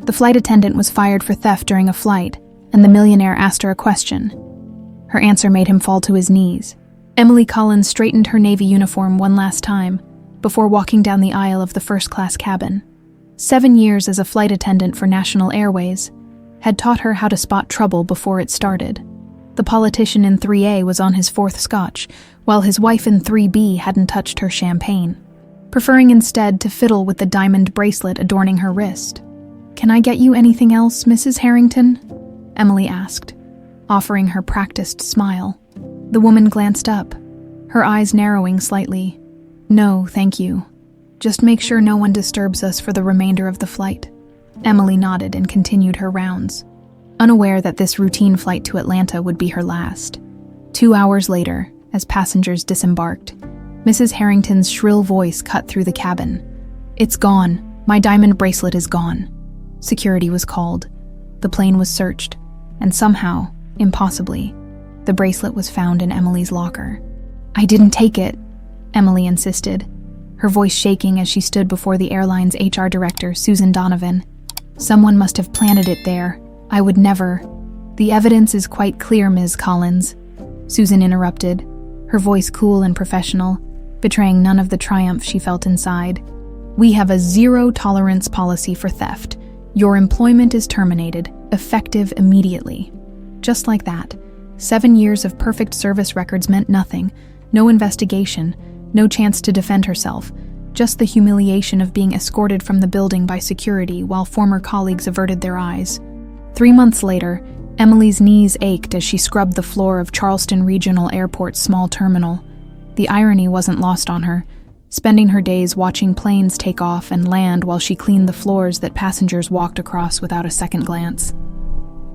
The flight attendant was fired for theft during a flight, and the millionaire asked her a question. Her answer made him fall to his knees. Emily Collins straightened her Navy uniform one last time before walking down the aisle of the first-class cabin. 7 years as a flight attendant for National Airways had taught her how to spot trouble before it started. The politician in 3A was on his 4th scotch, while his wife in 3B hadn't touched her champagne, preferring instead to fiddle with the diamond bracelet adorning her wrist. "Can I get you anything else, Mrs. Harrington?" Emily asked, offering her practiced smile. The woman glanced up, her eyes narrowing slightly. "No, thank you. Just make sure no one disturbs us for the remainder of the flight." Emily nodded and continued her rounds, unaware that this routine flight to Atlanta would be her last. 2 hours later, as passengers disembarked, Mrs. Harrington's shrill voice cut through the cabin. "It's gone. My diamond bracelet is gone." Security was called. The plane was searched, and somehow, impossibly, the bracelet was found in Emily's locker. "I didn't take it," Emily insisted, her voice shaking as she stood before the airline's HR director, Susan Donovan. "Someone must have planted it there. I would never." "The evidence is quite clear, Ms. Collins," Susan interrupted, her voice cool and professional, betraying none of the triumph she felt inside. "We have a zero-tolerance policy for theft. Your employment is terminated, effective immediately." Just like that, 7 years of perfect service records meant nothing. No investigation, no chance to defend herself, just the humiliation of being escorted from the building by security while former colleagues averted their eyes. 3 months later, Emily's knees ached as she scrubbed the floor of Charleston Regional Airport's small terminal. The irony wasn't lost on her, spending her days watching planes take off and land while she cleaned the floors that passengers walked across without a second glance.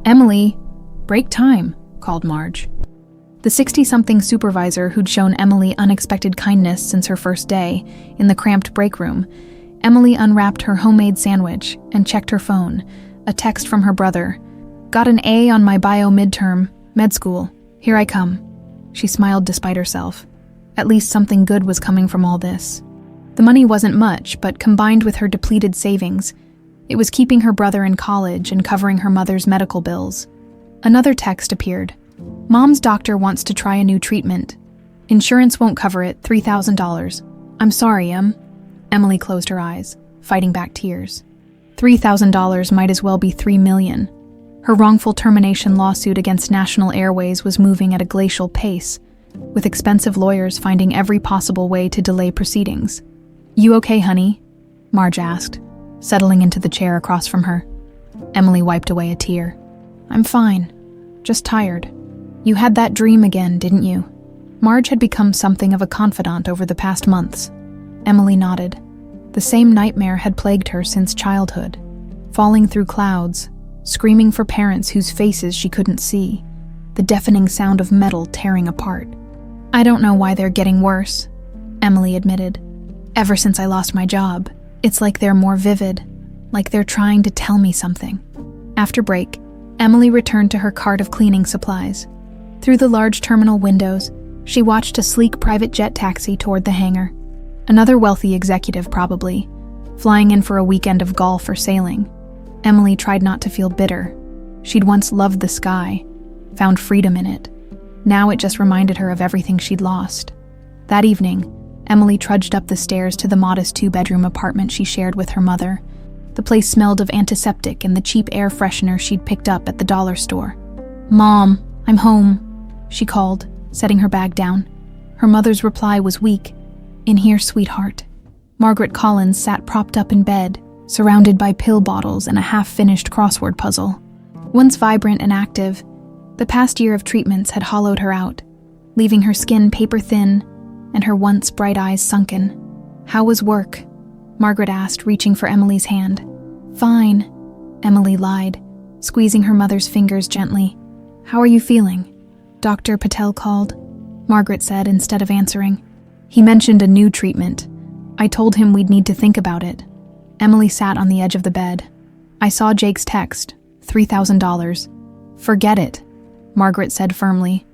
"Emily, break time," called Marge. The 60-something supervisor who'd shown Emily unexpected kindness since her first day, in the cramped break room, Emily unwrapped her homemade sandwich and checked her phone. A text from her brother. "Got an A on my bio midterm, med school. Here I come." She smiled despite herself. At least something good was coming from all this. The money wasn't much, but combined with her depleted savings, it was keeping her brother in college and covering her mother's medical bills. Another text appeared. "Mom's doctor wants to try a new treatment. Insurance won't cover it, $3,000. I'm sorry, Emily closed her eyes, fighting back tears. $3,000 might as well be $3 million. Her wrongful termination lawsuit against National Airways was moving at a glacial pace, with expensive lawyers finding every possible way to delay proceedings. "You okay, honey?" Marge asked, settling into the chair across from her. Emily wiped away a tear. "I'm fine. Just tired." "You had that dream again, didn't you?" Marge had become something of a confidant over the past months. Emily nodded. The same nightmare had plagued her since childhood. Falling through clouds, screaming for parents whose faces she couldn't see, the deafening sound of metal tearing apart. "I don't know why they're getting worse," Emily admitted. "Ever since I lost my job, it's like they're more vivid, like they're trying to tell me something." After break, Emily returned to her cart of cleaning supplies. Through the large terminal windows, she watched a sleek private jet taxi toward the hangar. Another wealthy executive, probably, flying in for a weekend of golf or sailing. Emily tried not to feel bitter. She'd once loved the sky, found freedom in it. Now it just reminded her of everything she'd lost. That evening, Emily trudged up the stairs to the modest 2-bedroom apartment she shared with her mother. The place smelled of antiseptic and the cheap air freshener she'd picked up at the dollar store. "Mom, I'm home," she called, setting her bag down. Her mother's reply was weak. "In here, sweetheart." Margaret Collins sat propped up in bed, surrounded by pill bottles and a half-finished crossword puzzle. Once vibrant and active, the past year of treatments had hollowed her out, leaving her skin paper-thin and her once bright eyes sunken. "How was work?" Margaret asked, reaching for Emily's hand. "Fine," Emily lied, squeezing her mother's fingers gently. "How are you feeling?" "Dr. Patel called," Margaret said instead of answering. "He mentioned a new treatment. I told him we'd need to think about it." Emily sat on the edge of the bed. "I saw Jake's text, $3,000. "Forget it," Margaret said firmly.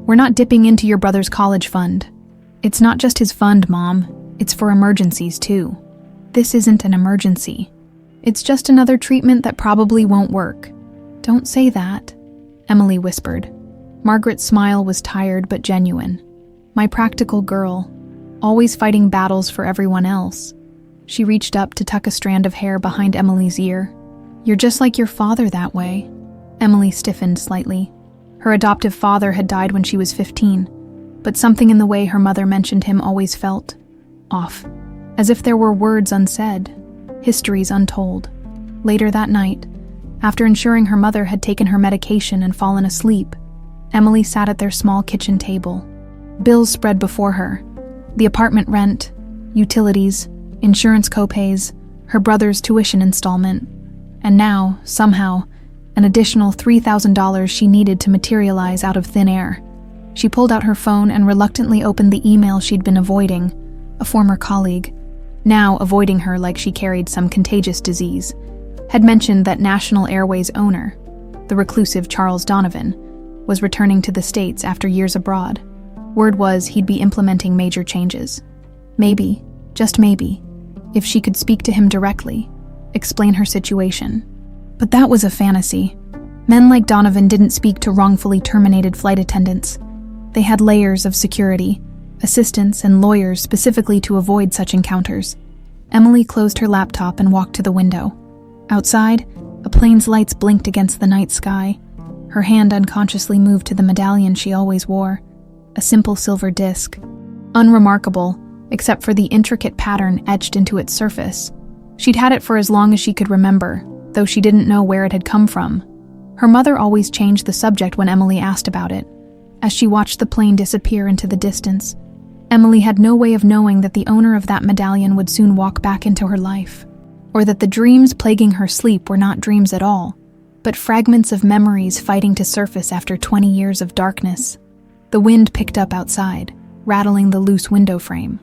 "We're not dipping into your brother's college fund." "It's not just his fund, Mom. It's for emergencies, too." "This isn't an emergency." It's just another treatment that probably won't work." "Don't say that," Emily whispered. Margaret's smile was tired but genuine. "My practical girl, always fighting battles for everyone else." She reached up to tuck a strand of hair behind Emily's ear. "You're just like your father that way." Emily stiffened slightly. Her adoptive father had died when she was 15, but something in the way her mother mentioned him always felt off, as if there were words unsaid, histories untold. Later that night, after ensuring her mother had taken her medication and fallen asleep, Emily sat at their small kitchen table. Bills spread before her: the apartment rent, utilities, insurance copays, her brother's tuition installment, and now, somehow, an additional $3,000 she needed to materialize out of thin air. She pulled out her phone and reluctantly opened the email she'd been avoiding. A former colleague, now avoiding her like she carried some contagious disease, had mentioned that National Airways owner, the reclusive Charles Donovan, was returning to the States after years abroad. Word was he'd be implementing major changes. Maybe, just maybe, if she could speak to him directly, explain her situation. But that was a fantasy. Men like Donovan didn't speak to wrongfully terminated flight attendants. They had layers of security, assistants, and lawyers specifically to avoid such encounters. Emily closed her laptop and walked to the window. Outside, a plane's lights blinked against the night sky. Her hand unconsciously moved to the medallion she always wore, a simple silver disc. Unremarkable, except for the intricate pattern etched into its surface. She'd had it for as long as she could remember, though she didn't know where it had come from. Her mother always changed the subject when Emily asked about it. As she watched the plane disappear into the distance, Emily had no way of knowing that the owner of that medallion would soon walk back into her life, or that the dreams plaguing her sleep were not dreams at all, but fragments of memories fighting to surface after 20 years of darkness. The wind picked up outside, rattling the loose window frame,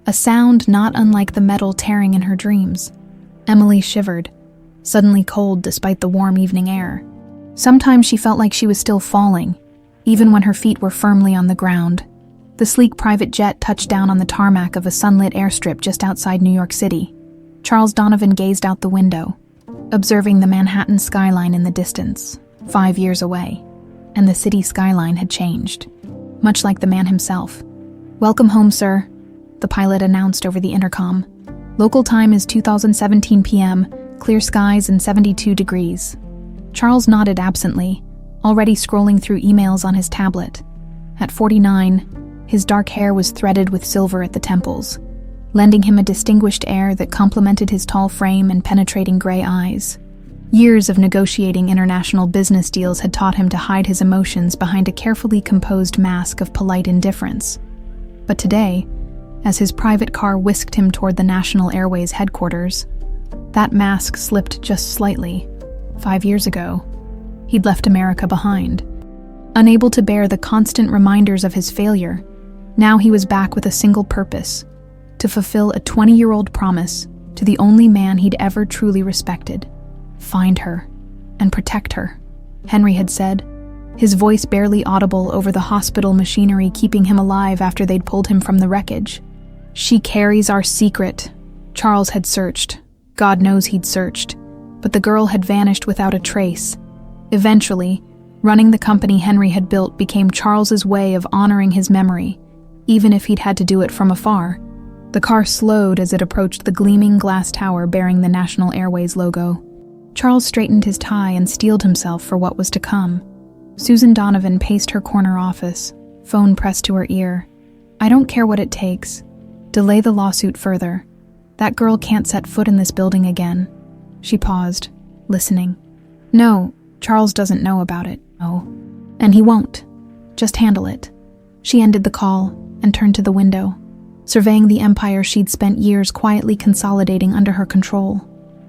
a sound not unlike the metal tearing in her dreams. Emily shivered, suddenly cold despite the warm evening air. Sometimes she felt like she was still falling, even when her feet were firmly on the ground. The sleek private jet touched down on the tarmac of a sunlit airstrip just outside New York City. Charles Donovan gazed out the window, observing the Manhattan skyline in the distance, 5 years away, and the city skyline had changed, much like the man himself. "Welcome home, sir," the pilot announced over the intercom. "Local time is 2017 p.m., clear skies and 72 degrees. Charles nodded absently, already scrolling through emails on his tablet. At 49, his dark hair was threaded with silver at the temples, lending him a distinguished air that complemented his tall frame and penetrating gray eyes. Years of negotiating international business deals had taught him to hide his emotions behind a carefully composed mask of polite indifference. But today, as his private car whisked him toward the National Airways headquarters, that mask slipped just slightly. 5 years ago, he'd left America behind. Unable to bear the constant reminders of his failure, now he was back with a single purpose: to fulfill a 20-year-old promise to the only man he'd ever truly respected. Find her and protect her, Henry had said, his voice barely audible over the hospital machinery keeping him alive after they'd pulled him from the wreckage. "She carries our secret." Charles had searched. God knows he'd searched. But the girl had vanished without a trace. Eventually, running the company Henry had built became Charles's way of honoring his memory, even if he'd had to do it from afar. The car slowed as it approached the gleaming glass tower bearing the National Airways logo. Charles straightened his tie and steeled himself for what was to come. Susan Donovan paced her corner office, phone pressed to her ear. "I don't care what it takes. Delay the lawsuit further. That girl can't set foot in this building again." She paused, listening. "No, Charles doesn't know about it, no. And he won't. Just handle it." She ended the call and turned to the window, surveying the empire she'd spent years quietly consolidating under her control.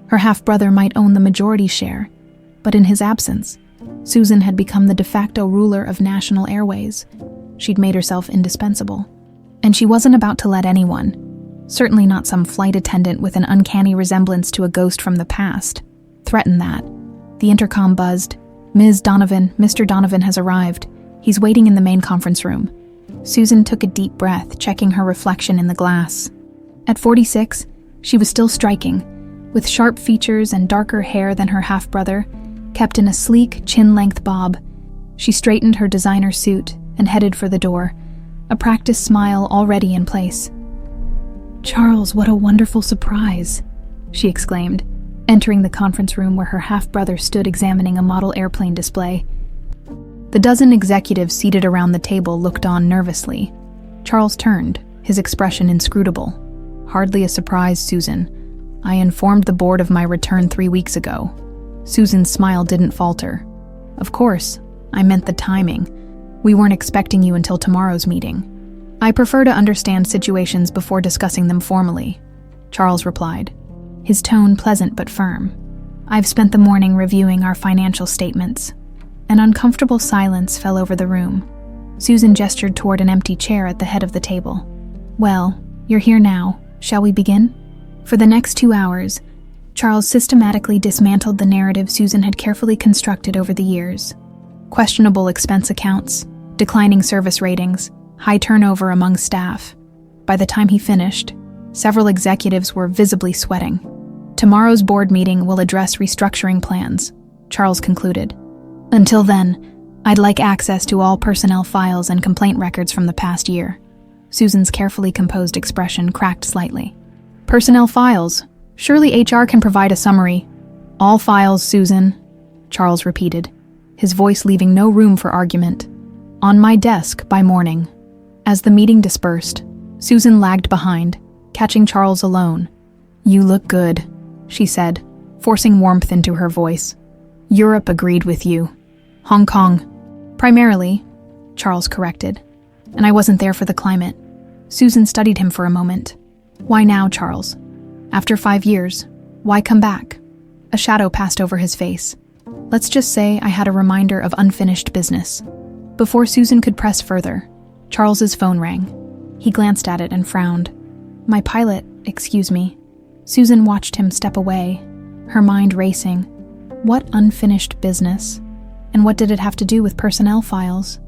Her half-brother might own the majority share, but in his absence, Susan had become the de facto ruler of National Airways. She'd made herself indispensable. And she wasn't about to let anyone, certainly not some flight attendant with an uncanny resemblance to a ghost from the past, threaten that. The intercom buzzed. "Ms. Donovan, Mr. Donovan has arrived. He's waiting in the main conference room." Susan took a deep breath, checking her reflection in the glass. At 46, she was still striking, with sharp features and darker hair than her half-brother, kept in a sleek, chin-length bob. She straightened her designer suit and headed for the door, a practiced smile already in place. "Charles, what a wonderful surprise," she exclaimed, entering the conference room where her half-brother stood examining a model airplane display. The dozen executives seated around the table looked on nervously. Charles turned, his expression inscrutable. "Hardly a surprise, Susan. I informed the board of my return 3 weeks ago." Susan's smile didn't falter. "Of course, I meant the timing. We weren't expecting you until tomorrow's meeting. I prefer to understand situations before discussing them formally," Charles replied, his tone pleasant but firm. "I've spent the morning reviewing our financial statements." An uncomfortable silence fell over the room. Susan gestured toward an empty chair at the head of the table. "Well, you're here now. Shall we begin?" For the next 2 hours, Charles systematically dismantled the narrative Susan had carefully constructed over the years. Questionable expense accounts, declining service ratings, high turnover among staff. By the time he finished, several executives were visibly sweating. "Tomorrow's board meeting will address restructuring plans," Charles concluded. "Until then, I'd like access to all personnel files and complaint records from the past year." Susan's carefully composed expression cracked slightly. "Personnel files? Surely HR can provide a summary." "All files, Susan," Charles repeated, his voice leaving no room for argument. "On my desk by morning." As the meeting dispersed, Susan lagged behind, catching Charles alone. "You look good," she said, forcing warmth into her voice. "Europe agreed with you." "Hong Kong." "Primarily," Charles corrected. "And I wasn't there for the climate." Susan studied him for a moment. "Why now, Charles? After 5 years, why come back?" A shadow passed over his face. "Let's just say I had a reminder of unfinished business." Before Susan could press further, Charles's phone rang. He glanced at it and frowned. "My pilot, excuse me." Susan watched him step away, her mind racing. What unfinished business? And what did it have to do with personnel files?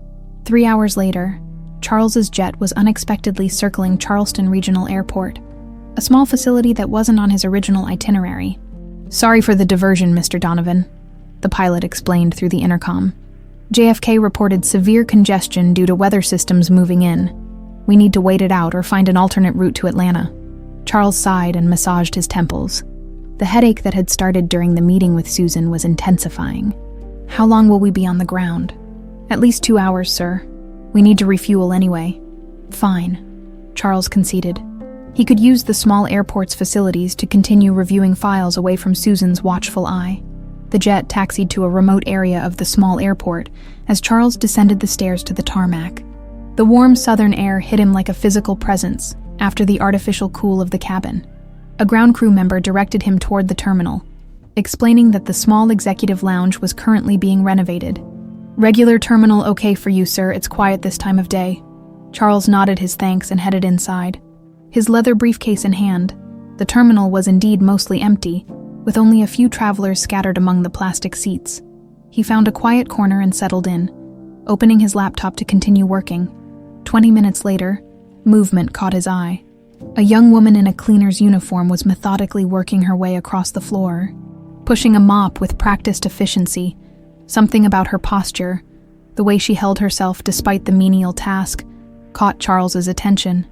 3 hours later, Charles's jet was unexpectedly circling Charleston Regional Airport, a small facility that wasn't on his original itinerary. "Sorry for the diversion, Mr. Donovan," the pilot explained through the intercom. "JFK reported severe congestion due to weather systems moving in. We need to wait it out or find an alternate route to Atlanta." Charles sighed and massaged his temples. The headache that had started during the meeting with Susan was intensifying. "How long will we be on the ground?" "At least 2 hours, sir. We need to refuel anyway." "Fine," Charles conceded. He could use the small airport's facilities to continue reviewing files away from Susan's watchful eye. The jet taxied to a remote area of the small airport as Charles descended the stairs to the tarmac. The warm southern air hit him like a physical presence after the artificial cool of the cabin. A ground crew member directed him toward the terminal, explaining that the small executive lounge was currently being renovated. "Regular terminal okay for you, sir. It's quiet this time of day." Charles nodded his thanks and headed inside. His leather briefcase in hand, the terminal was indeed mostly empty, with only a few travelers scattered among the plastic seats. He found a quiet corner and settled in, opening his laptop to continue working. 20 minutes later, movement caught his eye. A young woman in a cleaner's uniform was methodically working her way across the floor, pushing a mop with practiced efficiency. Something about her posture, the way she held herself despite the menial task, caught Charles's attention.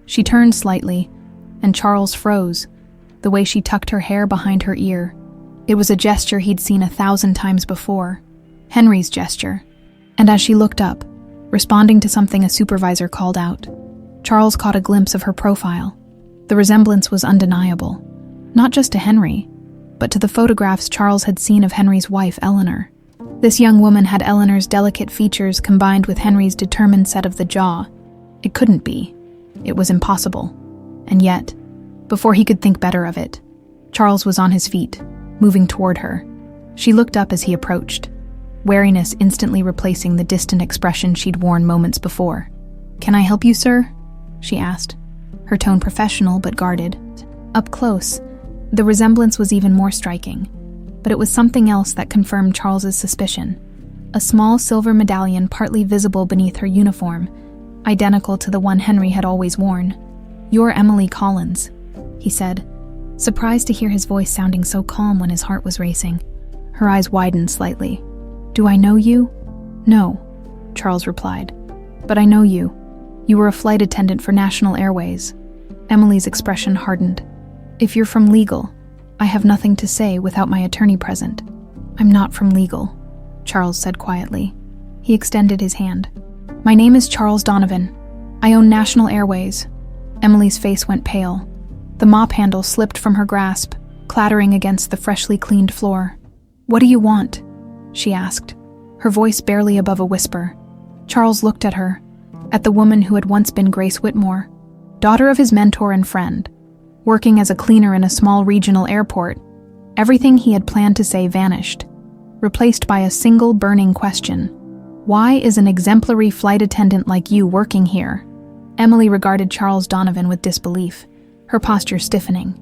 She turned slightly, and Charles froze, the way she tucked her hair behind her ear. It was a gesture he'd seen 1,000 times before, Henry's gesture. And as she looked up, responding to something a supervisor called out, Charles caught a glimpse of her profile. The resemblance was undeniable, not just to Henry, but to the photographs Charles had seen of Henry's wife, Eleanor. This young woman had Eleanor's delicate features combined with Henry's determined set of the jaw. It couldn't be. It was impossible. And yet, before he could think better of it, Charles was on his feet, moving toward her. She looked up as he approached, wariness instantly replacing the distant expression she'd worn moments before. "Can I help you, sir?" she asked, her tone professional but guarded. Up close, the resemblance was even more striking, but it was something else that confirmed Charles's suspicion. A small silver medallion partly visible beneath her uniform, identical to the one Henry had always worn. "You're Emily Collins," he said, surprised to hear his voice sounding so calm when his heart was racing. Her eyes widened slightly. "Do I know you?" "No," Charles replied. "But I know you. You were a flight attendant for National Airways." Emily's expression hardened. "If you're from legal, I have nothing to say without my attorney present." "I'm not from legal," Charles said quietly. He extended his hand. "My name is Charles Donovan. I own National Airways." Emily's face went pale. The mop handle slipped from her grasp, clattering against the freshly cleaned floor. "What do you want?" she asked, her voice barely above a whisper. Charles looked at her, at the woman who had once been Grace Whitmore, daughter of his mentor and friend. Working as a cleaner in a small regional airport, everything he had planned to say vanished, replaced by a single burning question. "Why is an exemplary flight attendant like you working here?" Emily regarded Charles Donovan with disbelief, her posture stiffening.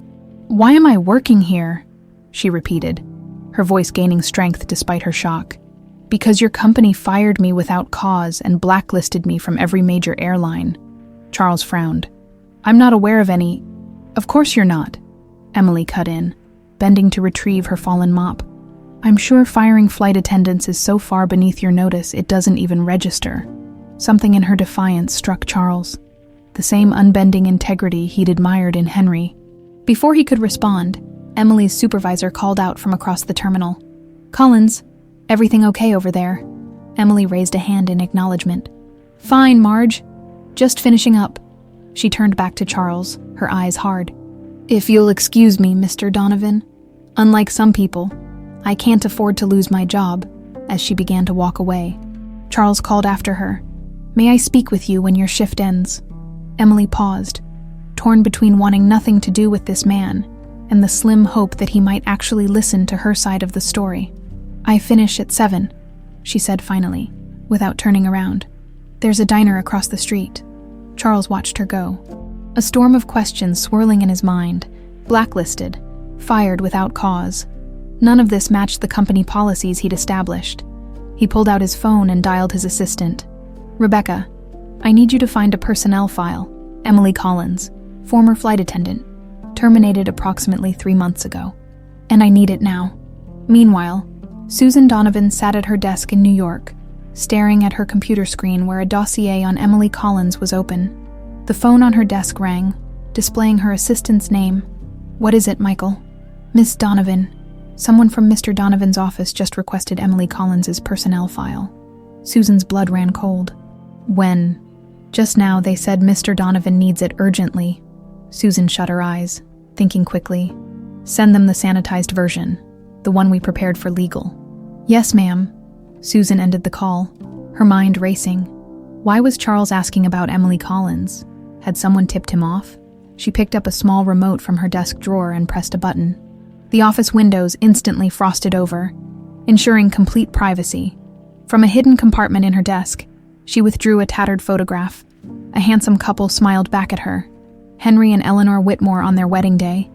"Why am I working here?" she repeated, her voice gaining strength despite her shock. "Because your company fired me without cause and blacklisted me from every major airline." Charles frowned. "I'm not aware of any—" "Of course you're not," Emily cut in, bending to retrieve her fallen mop. "I'm sure firing flight attendants is so far beneath your notice it doesn't even register." Something in her defiance struck Charles, the same unbending integrity he'd admired in Henry. Before he could respond, Emily's supervisor called out from across the terminal. "Collins, everything okay over there?" Emily raised a hand in acknowledgement. "Fine, Marge. Just finishing up." She turned back to Charles, her eyes hard. "If you'll excuse me, Mr. Donovan. Unlike some people, I can't afford to lose my job," as she began to walk away. Charles called after her. "May I speak with you when your shift ends?" Emily paused, torn between wanting nothing to do with this man and the slim hope that he might actually listen to her side of the story. "I finish at 7, she said finally, without turning around. "There's a diner across the street." Charles watched her go, a storm of questions swirling in his mind. Blacklisted, fired without cause. None of this matched the company policies he'd established. He pulled out his phone and dialed his assistant. "Rebecca, I need you to find a personnel file. Emily Collins, former flight attendant, terminated approximately 3 months ago. And I need it now." Meanwhile, Susan Donovan sat at her desk in New York, staring at her computer screen where a dossier on Emily Collins was open. The phone on her desk rang, displaying her assistant's name. "What is it, Michael?" "Miss Donovan. Someone from Mr. Donovan's office just requested Emily Collins's personnel file." Susan's blood ran cold. "When?" "Just now they said Mr. Donovan needs it urgently." Susan shut her eyes, thinking quickly. "Send them the sanitized version, the one we prepared for legal." "Yes, ma'am." Susan ended the call, her mind racing. Why was Charles asking about Emily Collins? Had someone tipped him off? She picked up a small remote from her desk drawer and pressed a button. The office windows instantly frosted over, ensuring complete privacy. From a hidden compartment in her desk, she withdrew a tattered photograph. A handsome couple smiled back at her. Henry and Eleanor Whitmore on their wedding day.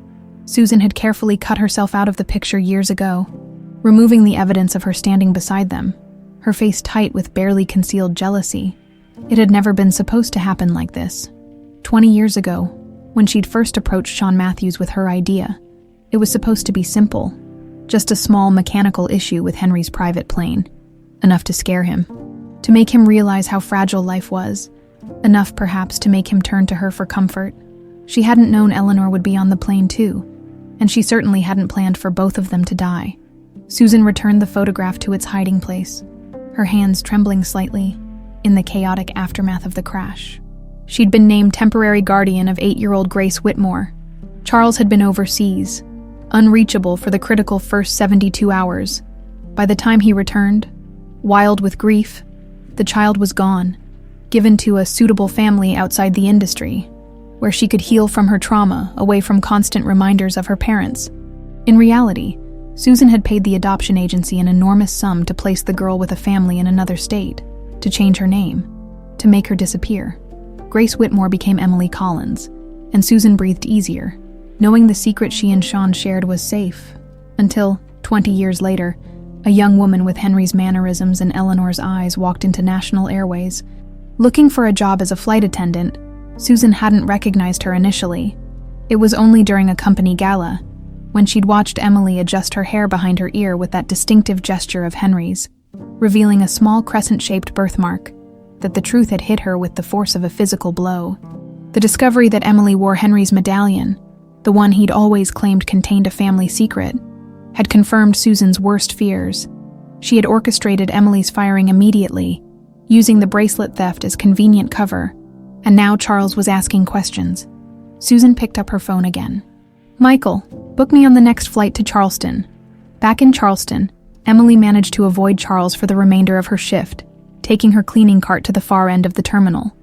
Susan had carefully cut herself out of the picture years ago, removing the evidence of her standing beside them, her face tight with barely concealed jealousy. It had never been supposed to happen like this. 20 years ago, when she'd first approached Sean Matthews with her idea, it was supposed to be simple, just a small mechanical issue with Henry's private plane, enough to scare him, to make him realize how fragile life was, enough perhaps to make him turn to her for comfort. She hadn't known Eleanor would be on the plane too, and she certainly hadn't planned for both of them to die. Susan returned the photograph to its hiding place, her hands trembling slightly in the chaotic aftermath of the crash. She'd been named temporary guardian of 8-year-old Grace Whitmore. Charles had been overseas, unreachable for the critical first 72 hours. By the time he returned, wild with grief, the child was gone, given to a suitable family outside the industry, where she could heal from her trauma away from constant reminders of her parents. In reality, Susan had paid the adoption agency an enormous sum to place the girl with a family in another state, to change her name, to make her disappear. Grace Whitmore became Emily Collins, and Susan breathed easier, knowing the secret she and Sean shared was safe, until, 20 years later, a young woman with Henry's mannerisms and Eleanor's eyes walked into National Airways. Looking for a job as a flight attendant, Susan hadn't recognized her initially, It was only during a company gala, when she'd watched Emily adjust her hair behind her ear with that distinctive gesture of Henry's, revealing a small crescent-shaped birthmark, that the truth had hit her with the force of a physical blow. The discovery that Emily wore Henry's medallion, the one he'd always claimed contained a family secret, had confirmed Susan's worst fears. She had orchestrated Emily's firing immediately, using the bracelet theft as convenient cover, and now Charles was asking questions. Susan picked up her phone again. "Michael, book me on the next flight to Charleston." Back in Charleston, Emily managed to avoid Charles for the remainder of her shift, taking her cleaning cart to the far end of the terminal.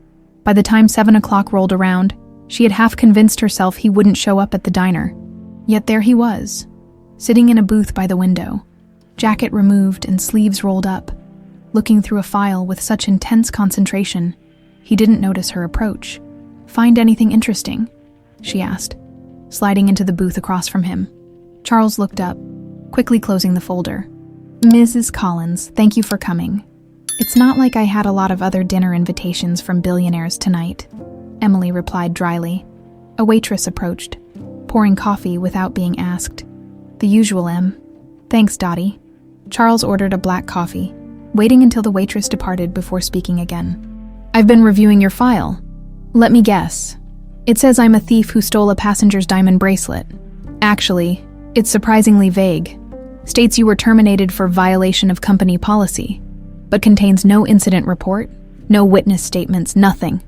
By the time 7 o'clock rolled around, she had half convinced herself he wouldn't show up at the diner. Yet there he was, sitting in a booth by the window, jacket removed and sleeves rolled up, looking through a file with such intense concentration, he didn't notice her approach. "Find anything interesting?" she asked, sliding into the booth across from him. Charles looked up, quickly closing the folder. "Mrs. Collins, thank you for coming. It's not like I had a lot of other dinner invitations from billionaires tonight," Emily replied dryly. A waitress approached, pouring coffee without being asked. "The usual, Em." "Thanks, Dottie." Charles ordered a black coffee, waiting until the waitress departed before speaking again. "I've been reviewing your file. Let me guess. It says I'm a thief who stole a passenger's diamond bracelet. Actually, it's surprisingly vague. States you were terminated for violation of company policy, but contains no incident report, no witness statements, nothing."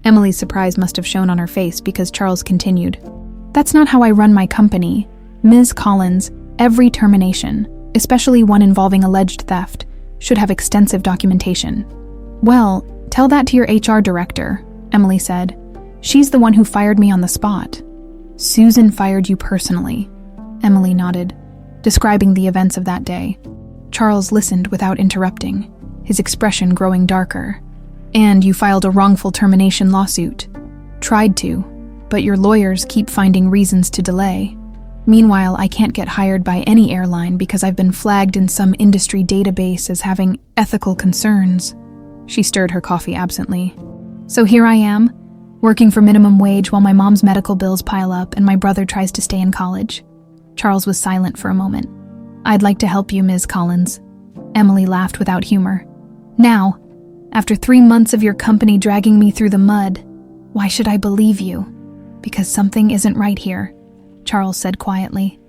Emily's surprise must have shown on her face because Charles continued. "That's not how I run my company. Ms. Collins, every termination, especially one involving alleged theft, should have extensive documentation." "Well, tell that to your HR director," Emily said. "She's the one who fired me on the spot." "Susan fired you personally," Emily nodded, describing the events of that day. Charles listened without interrupting, his expression growing darker. "And you filed a wrongful termination lawsuit." "Tried to, but your lawyers keep finding reasons to delay. Meanwhile, I can't get hired by any airline because I've been flagged in some industry database as having ethical concerns." She stirred her coffee absently. "So here I am, working for minimum wage while my mom's medical bills pile up and my brother tries to stay in college." Charles was silent for a moment. "I'd like to help you, Ms. Collins." Emily laughed without humor. "Now, after 3 months of your company dragging me through the mud, why should I believe you?" "Because something isn't right here," Charles said quietly.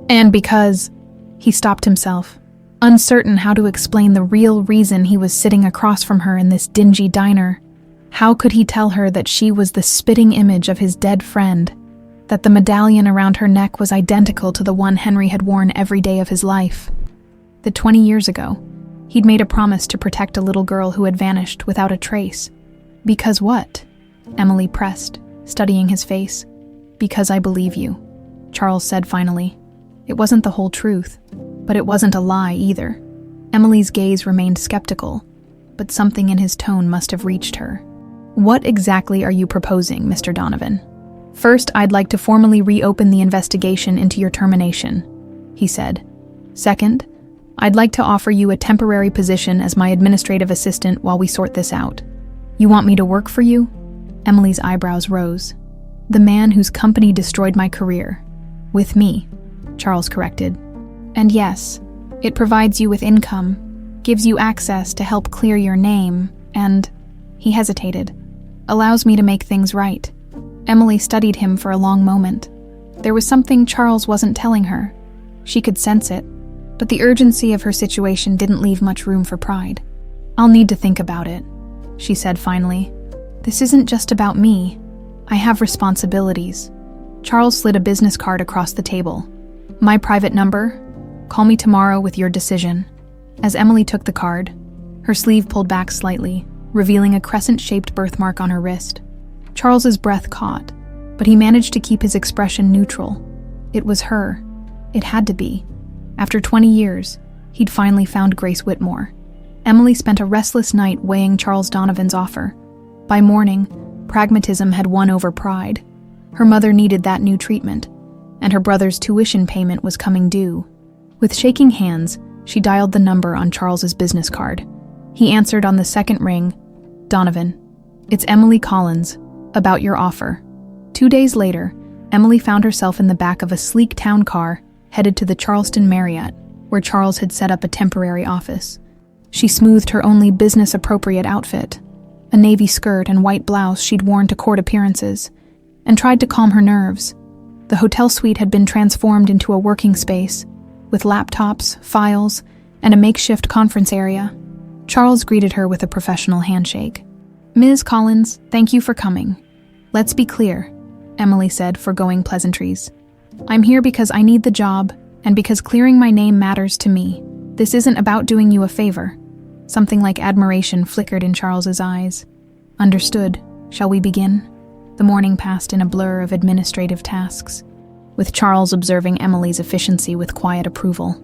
"And because—" He stopped himself, uncertain how to explain the real reason he was sitting across from her in this dingy diner. How could he tell her that she was the spitting image of his dead friend, that the medallion around her neck was identical to the one Henry had worn every day of his life? That 20 years ago, he'd made a promise to protect a little girl who had vanished without a trace. "Because what?" Emily pressed, studying his face. "Because I believe you," Charles said finally. It wasn't the whole truth, but it wasn't a lie either. Emily's gaze remained skeptical, but something in his tone must have reached her. "What exactly are you proposing, Mr. Donovan?" "First, I'd like to formally reopen the investigation into your termination," he said. "Second, I'd like to offer you a temporary position as my administrative assistant while we sort this out." "You want me to work for you?" Emily's eyebrows rose. "The man whose company destroyed my career. With me," Charles corrected. "And yes, it provides you with income, gives you access to help clear your name, and," he hesitated, "allows me to make things right." Emily studied him for a long moment. There was something Charles wasn't telling her. She could sense it, but the urgency of her situation didn't leave much room for pride. "I'll need to think about it," she said finally. "This isn't just about me. I have responsibilities." Charles slid a business card across the table. "My private number? Call me tomorrow with your decision." As Emily took the card, her sleeve pulled back slightly, revealing a crescent-shaped birthmark on her wrist. Charles's breath caught, but he managed to keep his expression neutral. It was her. It had to be. After 20 years, he'd finally found Grace Whitmore. Emily spent a restless night weighing Charles Donovan's offer. By morning, pragmatism had won over pride. Her mother needed that new treatment, and her brother's tuition payment was coming due. With shaking hands, she dialed the number on Charles's business card. He answered on the second ring. "Donovan, it's Emily Collins, about your offer." 2 days later, Emily found herself in the back of a sleek town car headed to the Charleston Marriott, where Charles had set up a temporary office. She smoothed her only business-appropriate outfit, a navy skirt and white blouse she'd worn to court appearances, and tried to calm her nerves. The hotel suite had been transformed into a working space, with laptops, files, and a makeshift conference area. Charles greeted her with a professional handshake. "Ms. Collins, thank you for coming. Let's be clear," Emily said, foregoing pleasantries. "I'm here because I need the job, and because clearing my name matters to me. This isn't about doing you a favor." Something like admiration flickered in Charles's eyes. "Understood. Shall we begin?" The morning passed in a blur of administrative tasks, with Charles observing Emily's efficiency with quiet approval.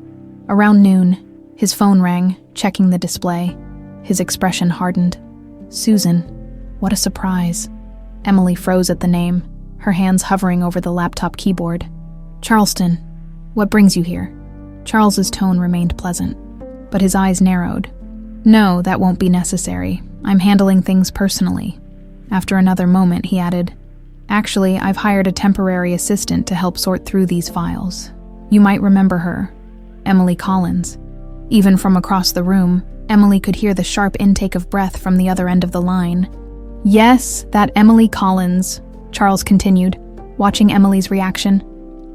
Around noon, his phone rang, checking the display. His expression hardened. "Susan, what a surprise." Emily froze at the name, her hands hovering over the laptop keyboard. "Charleston, what brings you here?" Charles's tone remained pleasant, but his eyes narrowed. "No, that won't be necessary. I'm handling things personally." After another moment, he added, "Actually, I've hired a temporary assistant to help sort through these files. You might remember her, Emily Collins." Even from across the room, Emily could hear the sharp intake of breath from the other end of the line. "Yes, that Emily Collins," Charles continued, watching Emily's reaction.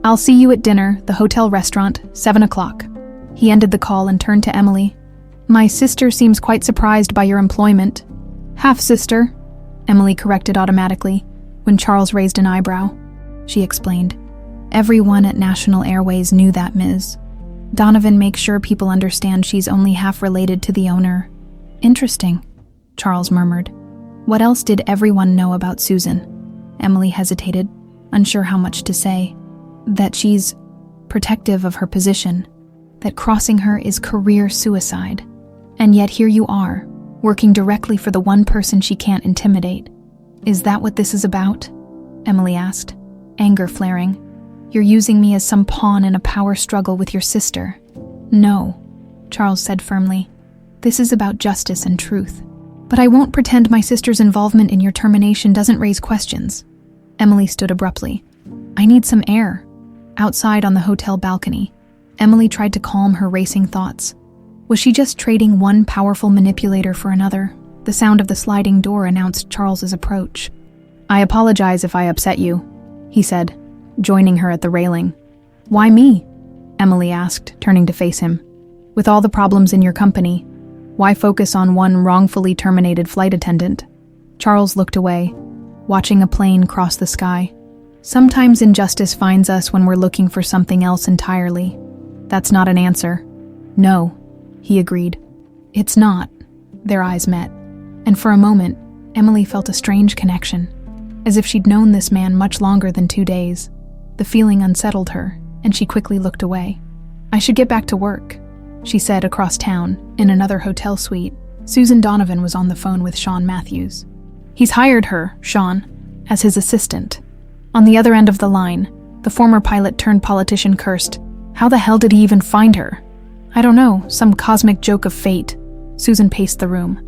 "I'll see you at dinner, the hotel restaurant, 7 o'clock. He ended the call and turned to Emily. "My sister seems quite surprised by your employment." "Half-sister," Emily corrected automatically, when Charles raised an eyebrow. She explained, "Everyone at National Airways knew that, Ms. Donovan makes sure people understand she's only half related to the owner." "Interesting," Charles murmured. "What else did everyone know about Susan?" Emily hesitated, unsure how much to say. "That she's protective of her position, that crossing her is career suicide. And yet here you are, working directly for the one person she can't intimidate. Is that what this is about?" Emily asked, anger flaring. "You're using me as some pawn in a power struggle with your sister." "No," Charles said firmly. "This is about justice and truth. But I won't pretend my sister's involvement in your termination doesn't raise questions." Emily stood abruptly. "I need some air." Outside on the hotel balcony, Emily tried to calm her racing thoughts. Was she just trading one powerful manipulator for another? The sound of the sliding door announced Charles's approach. "I apologize if I upset you," he said, joining her at the railing. "Why me?" Emily asked, turning to face him. "With all the problems in your company, why focus on one wrongfully terminated flight attendant?" Charles looked away, watching a plane cross the sky. "Sometimes injustice finds us when we're looking for something else entirely." "That's not an answer." "No," he agreed. "It's not." Their eyes met, and for a moment, Emily felt a strange connection, as if she'd known this man much longer than 2 days. The feeling unsettled her, and she quickly looked away. "I should get back to work," she said across town, in another hotel suite. Susan Donovan was on the phone with Sean Matthews. "He's hired her, Sean, as his assistant." On the other end of the line, the former pilot turned politician cursed. "How the hell did he even find her?" "I don't know, some cosmic joke of fate." Susan paced the room.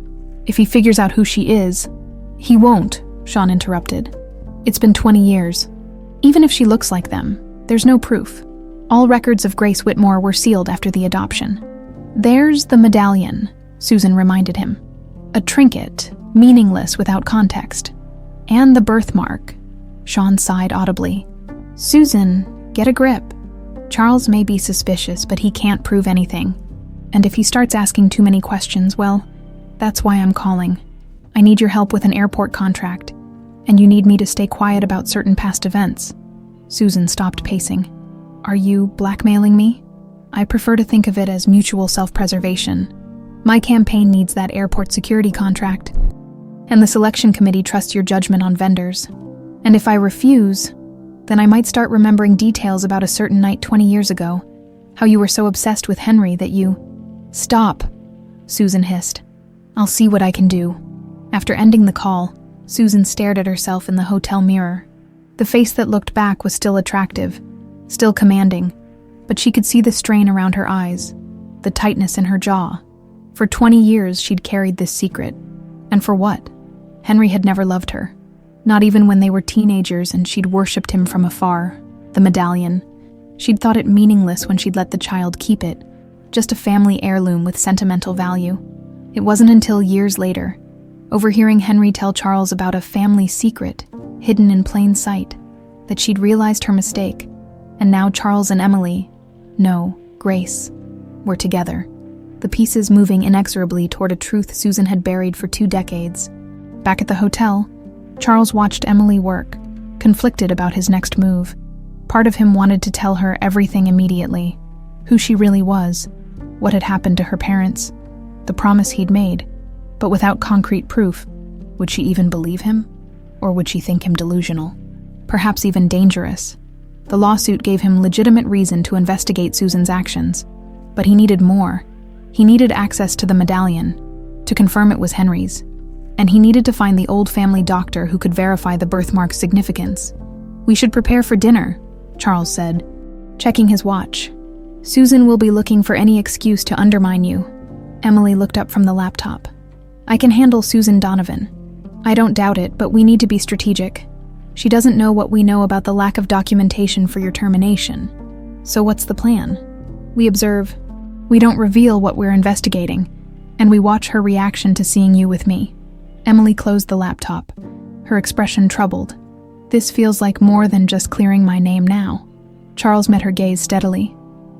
"If he figures out who she is..." "He won't," Sean interrupted. "It's been 20 years. Even if she looks like them, there's no proof. All records of Grace Whitmore were sealed after the adoption." "There's the medallion," Susan reminded him. "A trinket, meaningless without context. And the birthmark." Sean sighed audibly. "Susan, get a grip. Charles may be suspicious, but he can't prove anything. And if he starts asking too many questions, well, that's why I'm calling. I need your help with an airport contract, and you need me to stay quiet about certain past events." Susan stopped pacing. "Are you blackmailing me?" "I prefer to think of it as mutual self-preservation. My campaign needs that airport security contract, and the selection committee trusts your judgment on vendors. And if I refuse, then I might start remembering details about a certain night 20 years ago, how you were so obsessed with Henry that you..." "Stop," Susan hissed. "I'll see what I can do." After ending the call, Susan stared at herself in the hotel mirror. The face that looked back was still attractive, still commanding, but she could see the strain around her eyes, the tightness in her jaw. For 20 years she'd carried this secret. And for what? Henry had never loved her. Not even when they were teenagers and she'd worshipped him from afar. The medallion. She'd thought it meaningless when she'd let the child keep it, just a family heirloom with sentimental value. It wasn't until years later, overhearing Henry tell Charles about a family secret hidden in plain sight, that she'd realized her mistake, and now Charles and Emily, no, Grace, were together, the pieces moving inexorably toward a truth Susan had buried for 2 decades. Back at the hotel, Charles watched Emily work, conflicted about his next move. Part of him wanted to tell her everything immediately, who she really was, what had happened to her parents, the promise he'd made, but without concrete proof. Would she even believe him? Or would she think him delusional? Perhaps even dangerous. The lawsuit gave him legitimate reason to investigate Susan's actions, but he needed more. He needed access to the medallion, to confirm it was Henry's, and he needed to find the old family doctor who could verify the birthmark's significance. "We should prepare for dinner," Charles said, checking his watch. "Susan will be looking for any excuse to undermine you." Emily looked up from the laptop. "I can handle Susan Donovan." "I don't doubt it, but we need to be strategic. She doesn't know what we know about the lack of documentation for your termination. So what's the plan?" "We observe. We don't reveal what we're investigating, and we watch her reaction to seeing you with me." Emily closed the laptop, her expression troubled. "This feels like more than just clearing my name now." Charles met her gaze steadily.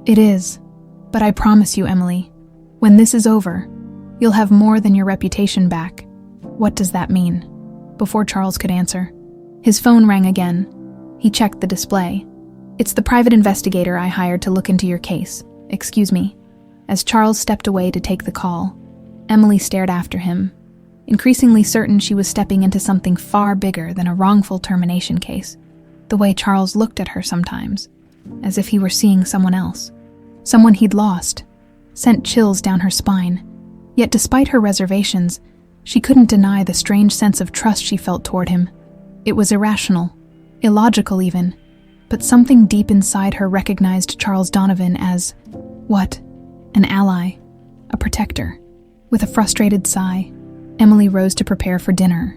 "It is. But I promise you, Emily, when this is over, you'll have more than your reputation back." "What does that mean?" Before Charles could answer, his phone rang again. He checked the display. "It's the private investigator I hired to look into your case. Excuse me." As Charles stepped away to take the call, Emily stared after him, increasingly certain she was stepping into something far bigger than a wrongful termination case. The way Charles looked at her sometimes, as if he were seeing someone else, someone he'd lost, sent chills down her spine. Yet despite her reservations, she couldn't deny the strange sense of trust she felt toward him. It was irrational, illogical even, but something deep inside her recognized Charles Donovan as, what? An ally, a protector. With a frustrated sigh, Emily rose to prepare for dinner,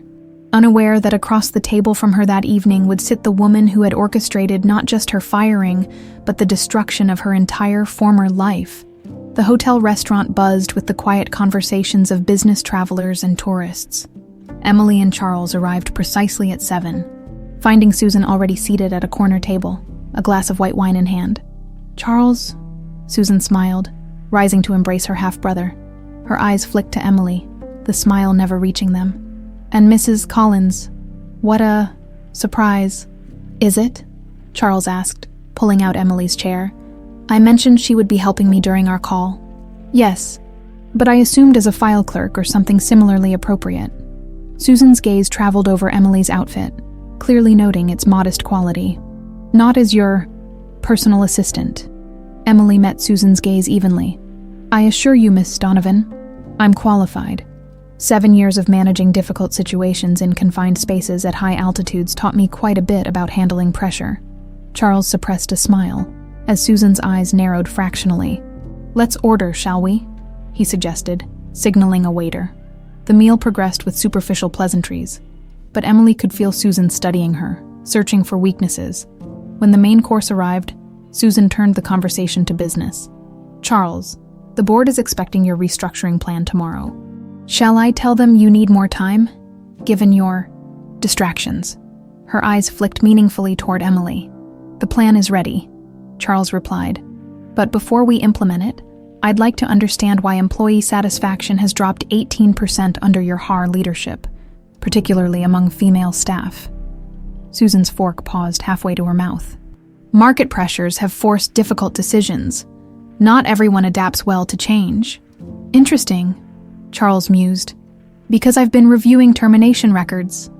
unaware that across the table from her that evening would sit the woman who had orchestrated not just her firing, but the destruction of her entire former life. The hotel restaurant buzzed with the quiet conversations of business travelers and tourists. Emily and Charles arrived precisely at 7, finding Susan already seated at a corner table, a glass of white wine in hand. "Charles?" Susan smiled, rising to embrace her half-brother. Her eyes flicked to Emily, the smile never reaching them. "And Mrs. Collins, what a surprise." "Is it?" Charles asked, pulling out Emily's chair. "I mentioned she would be helping me during our call." "Yes, but I assumed as a file clerk or something similarly appropriate." Susan's gaze traveled over Emily's outfit, clearly noting its modest quality. "Not as your personal assistant." Emily met Susan's gaze evenly. "I assure you, Miss Donovan, I'm qualified. 7 years of managing difficult situations in confined spaces at high altitudes taught me quite a bit about handling pressure." Charles suppressed a smile, as Susan's eyes narrowed fractionally. "Let's order, shall we?" he suggested, signaling a waiter. The meal progressed with superficial pleasantries, but Emily could feel Susan studying her, searching for weaknesses. When the main course arrived, Susan turned the conversation to business. "Charles, the board is expecting your restructuring plan tomorrow. Shall I tell them you need more time, given your distractions?" Her eyes flicked meaningfully toward Emily. "The plan is ready," Charles replied. "But before we implement it, I'd like to understand why employee satisfaction has dropped 18% under your HAR leadership, particularly among female staff." Susan's fork paused halfway to her mouth. "Market pressures have forced difficult decisions. Not everyone adapts well to change." "Interesting," Charles mused, "because I've been reviewing termination records,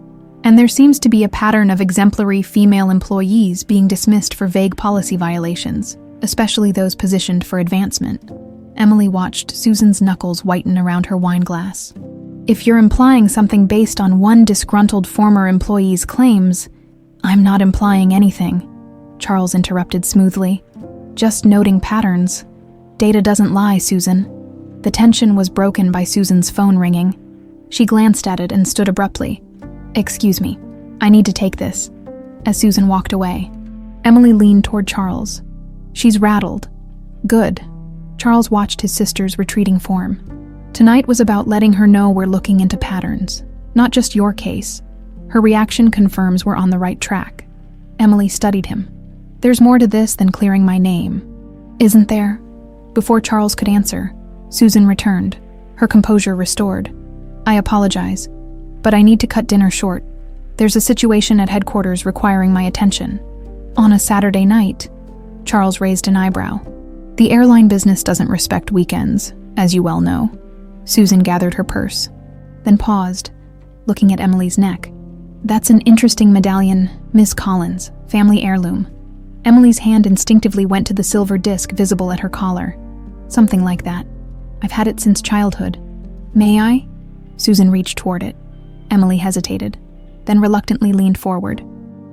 and there seems to be a pattern of exemplary female employees being dismissed for vague policy violations, especially those positioned for advancement." Emily watched Susan's knuckles whiten around her wine glass. "If you're implying something based on one disgruntled former employee's claims, I'm not implying anything," Charles interrupted smoothly. "Just noting patterns. Data doesn't lie, Susan." The tension was broken by Susan's phone ringing. She glanced at it and stood abruptly. "Excuse me." I need to take this. As Susan walked away, Emily leaned toward Charles. She's rattled. Good. Charles watched his sister's retreating form. Tonight was about letting her know we're looking into patterns, not just your case. Her reaction confirms we're on the right track. Emily studied him. There's more to this than clearing my name, isn't there? Before Charles could answer, Susan returned, her composure restored. I apologize, but I need to cut dinner short. There's a situation at headquarters requiring my attention. On a Saturday night, Charles raised an eyebrow. The airline business doesn't respect weekends, as you well know. Susan gathered her purse, then paused, looking at Emily's neck. That's an interesting medallion, Miss Collins, family heirloom. Emily's hand instinctively went to the silver disc visible at her collar. Something like that. I've had it since childhood. May I? Susan reached toward it. Emily hesitated, then reluctantly leaned forward,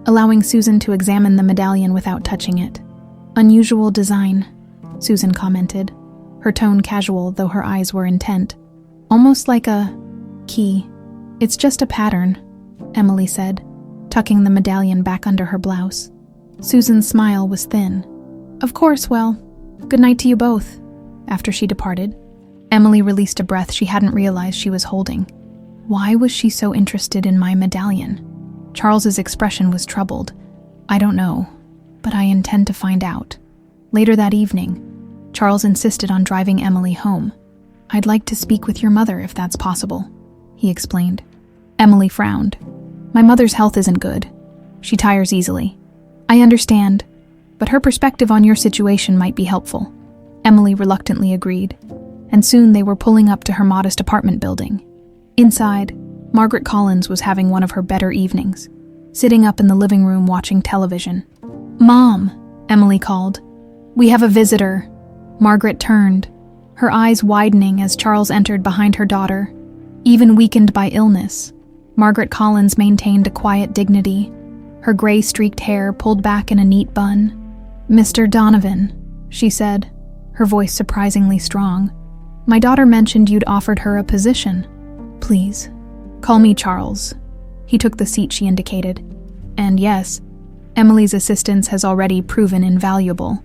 allowing Susan to examine the medallion without touching it. Unusual design, Susan commented, her tone casual though her eyes were intent. Almost like a key. It's just a pattern, Emily said, tucking the medallion back under her blouse. Susan's smile was thin. Of course, well, good night to you both. After she departed, Emily released a breath she hadn't realized she was holding. Why was she so interested in my medallion? Charles's expression was troubled. I don't know, but I intend to find out. Later that evening, Charles insisted on driving Emily home. I'd like to speak with your mother if that's possible, he explained. Emily frowned. My mother's health isn't good. She tires easily. I understand, but her perspective on your situation might be helpful. Emily reluctantly agreed, and soon they were pulling up to her modest apartment building. Inside, Margaret Collins was having one of her better evenings, sitting up in the living room watching television. Mom, Emily called. We have a visitor. Margaret turned, her eyes widening as Charles entered behind her daughter. Even weakened by illness, Margaret Collins maintained a quiet dignity, her gray-streaked hair pulled back in a neat bun. Mr. Donovan, she said, her voice surprisingly strong. My daughter mentioned you'd offered her a position. Please, call me Charles. He took the seat she indicated. And yes, Emily's assistance has already proven invaluable.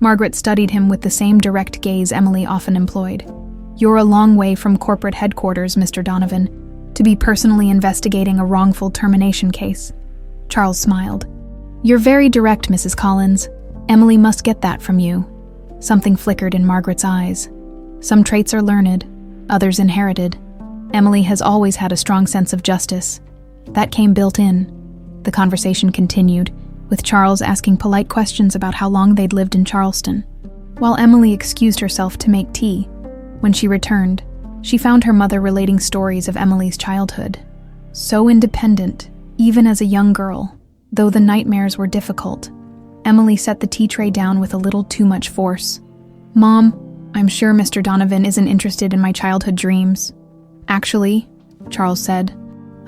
Margaret studied him with the same direct gaze Emily often employed. You're a long way from corporate headquarters, Mr. Donovan, to be personally investigating a wrongful termination case. Charles smiled. You're very direct, Mrs. Collins. Emily must get that from you. Something flickered in Margaret's eyes. Some traits are learned, others inherited. Emily has always had a strong sense of justice. That came built in. The conversation continued, with Charles asking polite questions about how long they'd lived in Charleston, while Emily excused herself to make tea. When she returned, she found her mother relating stories of Emily's childhood. So independent, even as a young girl, though the nightmares were difficult. Emily set the tea tray down with a little too much force. Mom, I'm sure Mr. Donovan isn't interested in my childhood dreams. Actually, Charles said,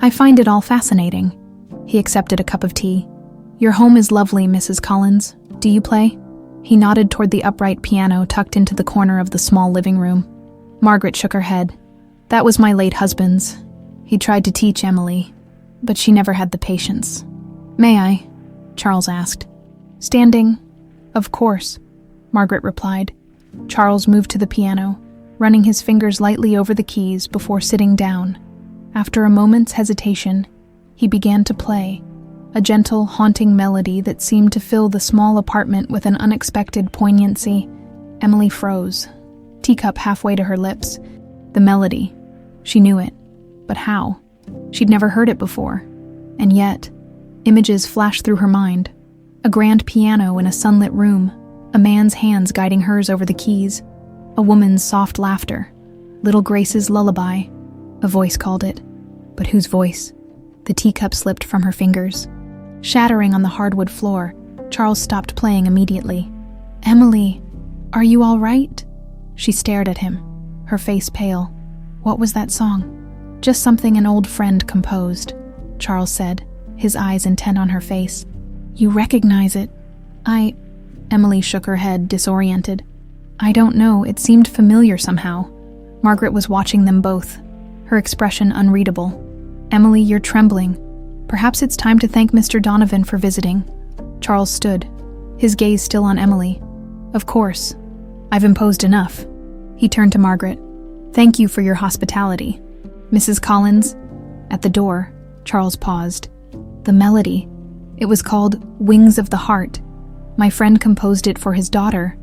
I find it all fascinating. He accepted a cup of tea. Your home is lovely, Mrs. Collins. Do you play? He nodded toward the upright piano tucked into the corner of the small living room. Margaret shook her head. That was my late husband's. He tried to teach Emily, but she never had the patience. May I? Charles asked. Standing? Of course, Margaret replied. Charles moved to the piano, running his fingers lightly over the keys before sitting down. After a moment's hesitation, he began to play, a gentle, haunting melody that seemed to fill the small apartment with an unexpected poignancy. Emily froze, teacup halfway to her lips. The melody. She knew it. But how? She'd never heard it before. And yet, images flashed through her mind. A grand piano in a sunlit room, a man's hands guiding hers over the keys, a woman's soft laughter, little Grace's lullaby. A voice called it. But whose voice? The teacup slipped from her fingers. Shattering on the hardwood floor, Charles stopped playing immediately. Emily, are you all right? She stared at him, her face pale. What was that song? Just something an old friend composed, Charles said, his eyes intent on her face. You recognize it? Emily shook her head, disoriented. I don't know, it seemed familiar somehow. Margaret was watching them both, her expression unreadable. Emily, you're trembling. Perhaps it's time to thank Mr. Donovan for visiting. Charles stood, his gaze still on Emily. Of course. I've imposed enough. He turned to Margaret. Thank you for your hospitality. Mrs. Collins? At the door, Charles paused. The melody. It was called Wings of the Heart. My friend composed it for his daughter.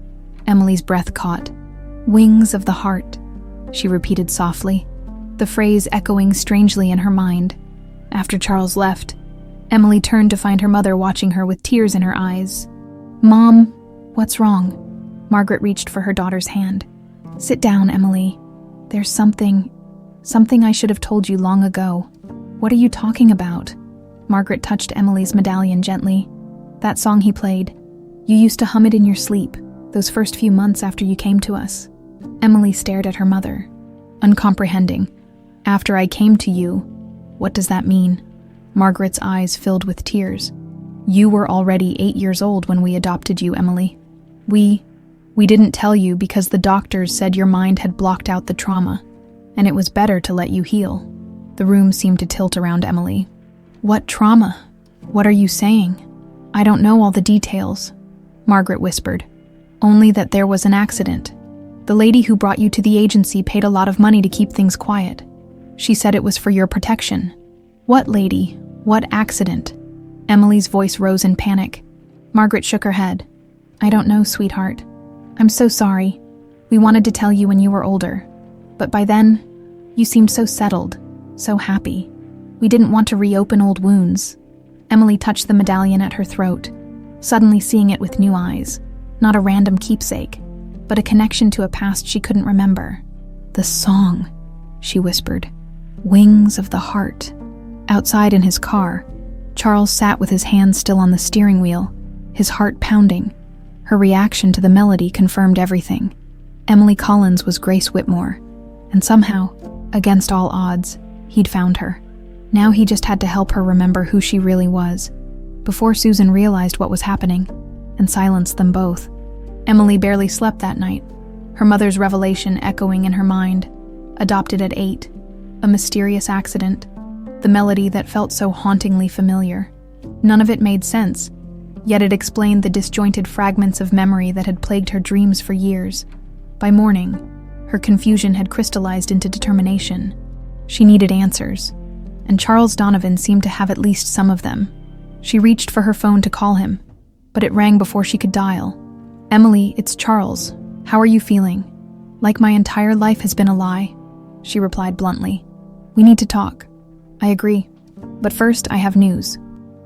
Emily's breath caught. Wings of the Heart, she repeated softly, the phrase echoing strangely in her mind. After Charles left, Emily turned to find her mother watching her with tears in her eyes. Mom, what's wrong? Margaret reached for her daughter's hand. Sit down, Emily. There's something I should have told you long ago. What are you talking about? Margaret touched Emily's medallion gently. That song he played. You used to hum it in your sleep, those first few months after you came to us. Emily stared at her mother, uncomprehending. After I came to you, what does that mean? Margaret's eyes filled with tears. You were already 8 years old when we adopted you, Emily. We didn't tell you because the doctors said your mind had blocked out the trauma, and it was better to let you heal. The room seemed to tilt around Emily. What trauma? What are you saying? I don't know all the details, Margaret whispered. Only that there was an accident. The lady who brought you to the agency paid a lot of money to keep things quiet. She said it was for your protection. What lady? What accident? Emily's voice rose in panic. Margaret shook her head. I don't know, sweetheart. I'm so sorry. We wanted to tell you when you were older. But by then, you seemed so settled, so happy. We didn't want to reopen old wounds. Emily touched the medallion at her throat, suddenly seeing it with new eyes. Not a random keepsake, but a connection to a past she couldn't remember. The song, she whispered. Wings of the Heart. Outside in his car, Charles sat with his hands still on the steering wheel, his heart pounding. Her reaction to the melody confirmed everything. Emily Collins was Grace Whitmore, and somehow, against all odds, he'd found her. Now he just had to help her remember who she really was, before Susan realized what was happening, and silenced them both. Emily barely slept that night, her mother's revelation echoing in her mind. Adopted at 8, a mysterious accident, the melody that felt so hauntingly familiar. None of it made sense, yet it explained the disjointed fragments of memory that had plagued her dreams for years. By morning, her confusion had crystallized into determination. She needed answers, and Charles Donovan seemed to have at least some of them. She reached for her phone to call him, but it rang before she could dial. Emily, it's Charles. How are you feeling? Like my entire life has been a lie, she replied bluntly. We need to talk. I agree. But first, I have news.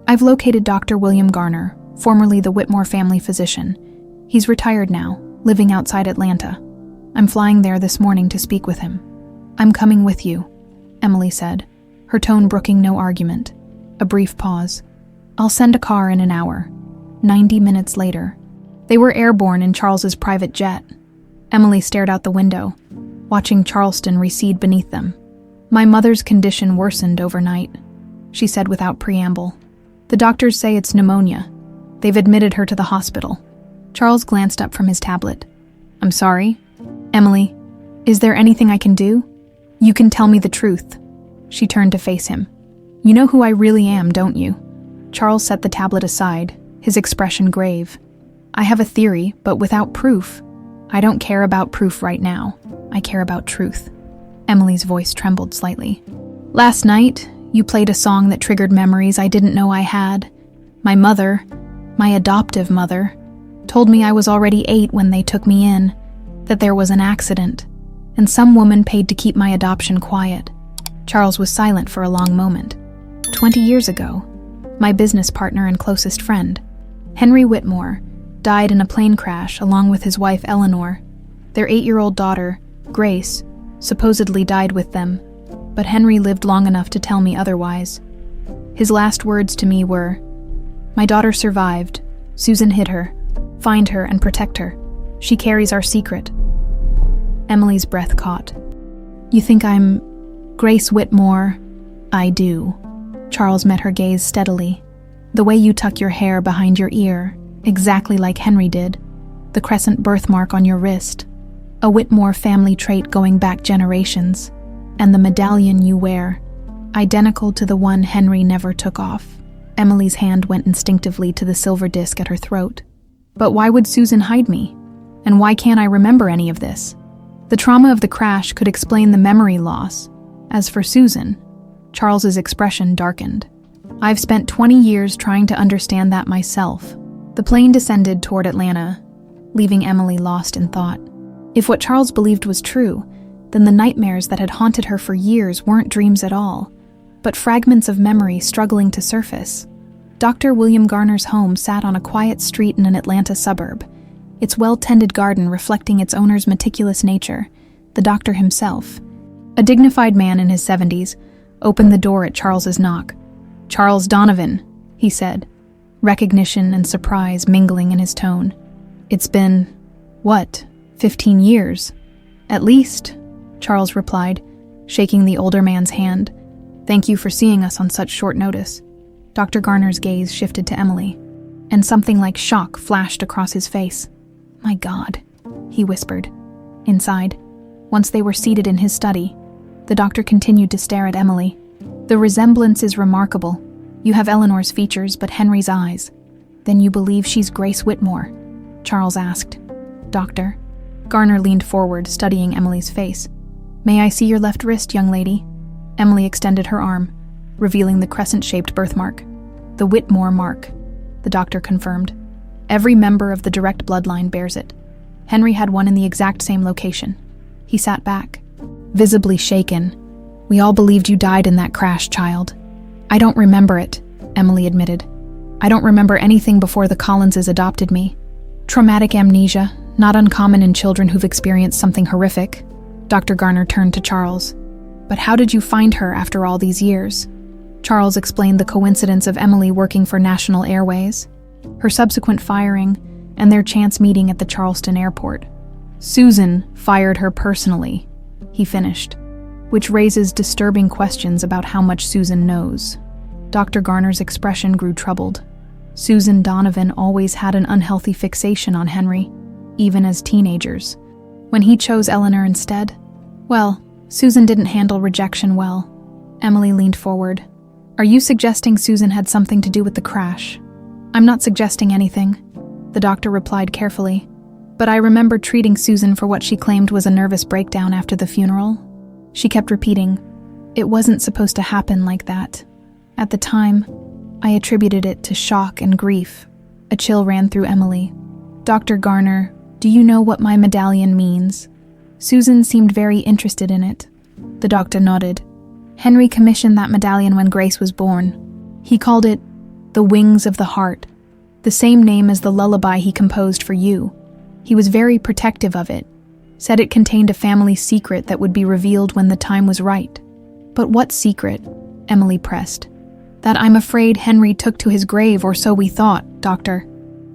I've located Dr. William Garner, formerly the Whitmore family physician. He's retired now, living outside Atlanta. I'm flying there this morning to speak with him. I'm coming with you, Emily said, her tone brooking no argument. A brief pause. I'll send a car in an hour. 90 minutes later. They were airborne in Charles's private jet. Emily stared out the window, watching Charleston recede beneath them. My mother's condition worsened overnight, she said without preamble. The doctors say it's pneumonia. They've admitted her to the hospital. Charles glanced up from his tablet. I'm sorry? Emily, is there anything I can do? You can tell me the truth. She turned to face him. You know who I really am, don't you? Charles set the tablet aside, his expression grave. I have a theory, but without proof. I don't care about proof right now. I care about truth. Emily's voice trembled slightly. Last night, you played a song that triggered memories I didn't know I had. My mother, my adoptive mother, told me I was already 8 when they took me in, that there was an accident, and some woman paid to keep my adoption quiet. Charles was silent for a long moment. 20 years ago, my business partner and closest friend, Henry Whitmore, died in a plane crash along with his wife Eleanor. Their 8-year-old daughter, Grace, supposedly died with them, but Henry lived long enough to tell me otherwise. His last words to me were, "My daughter survived. Susan hid her. Find her and protect her. She carries our secret." Emily's breath caught. You think I'm Grace Whitmore? I do. Charles met her gaze steadily. The way you tuck your hair behind your ear, exactly like Henry did. The crescent birthmark on your wrist. A Whitmore family trait going back generations. And the medallion you wear. Identical to the one Henry never took off. Emily's hand went instinctively to the silver disc at her throat. But why would Susan hide me? And why can't I remember any of this? The trauma of the crash could explain the memory loss. As for Susan, Charles's expression darkened. I've spent 20 years trying to understand that myself. The plane descended toward Atlanta, leaving Emily lost in thought. If what Charles believed was true, then the nightmares that had haunted her for years weren't dreams at all, but fragments of memory struggling to surface. Dr. William Garner's home sat on a quiet street in an Atlanta suburb, its well-tended garden reflecting its owner's meticulous nature. The doctor himself, a dignified man in his 70s, opened the door at Charles's knock. "Charles Donovan," he said, recognition and surprise mingling in his tone. "It's been, 15 years? At least," Charles replied, shaking the older man's hand. "Thank you for seeing us on such short notice." Dr. Garner's gaze shifted to Emily, and something like shock flashed across his face. "My God," he whispered. Inside, once they were seated in his study, the doctor continued to stare at Emily. "The resemblance is remarkable. You have Eleanor's features, but Henry's eyes. Then you believe she's Grace Whitmore?" Charles asked. "Doctor?" Garner leaned forward, studying Emily's face. "May I see your left wrist, young lady?" Emily extended her arm, revealing the crescent-shaped birthmark. "The Whitmore mark," the doctor confirmed. "Every member of the direct bloodline bears it. Henry had one in the exact same location." He sat back, visibly shaken. "We all believed you died in that crash, child." "I don't remember it," Emily admitted. "I don't remember anything before the Collinses adopted me. Traumatic amnesia, not uncommon in children who've experienced something horrific." Dr. Garner turned to Charles. "But how did you find her after all these years?" Charles explained the coincidence of Emily working for National Airways, her subsequent firing, and their chance meeting at the Charleston airport. "Susan fired her personally," he finished, which raises disturbing questions about how much Susan knows. Dr. Garner's expression grew troubled. Susan Donovan always had an unhealthy fixation on Henry, even as teenagers. When he chose Eleanor instead, well, Susan didn't handle rejection well. Emily leaned forward. "Are you suggesting Susan had something to do with the crash?" "I'm not suggesting anything," the doctor replied carefully. "But I remember treating Susan for what she claimed was a nervous breakdown after the funeral." She kept repeating, "It wasn't supposed to happen like that." At the time, I attributed it to shock and grief. A chill ran through Emily. "Dr. Garner, do you know what my medallion means?" Susan seemed very interested in it. The doctor nodded. "Henry commissioned that medallion when Grace was born. He called it the Wings of the Heart, the same name as the lullaby he composed for you. He was very protective of it, said it contained a family secret that would be revealed when the time was right." "But what secret?" Emily pressed. "That I'm afraid Henry took to his grave, or so we thought, Doctor."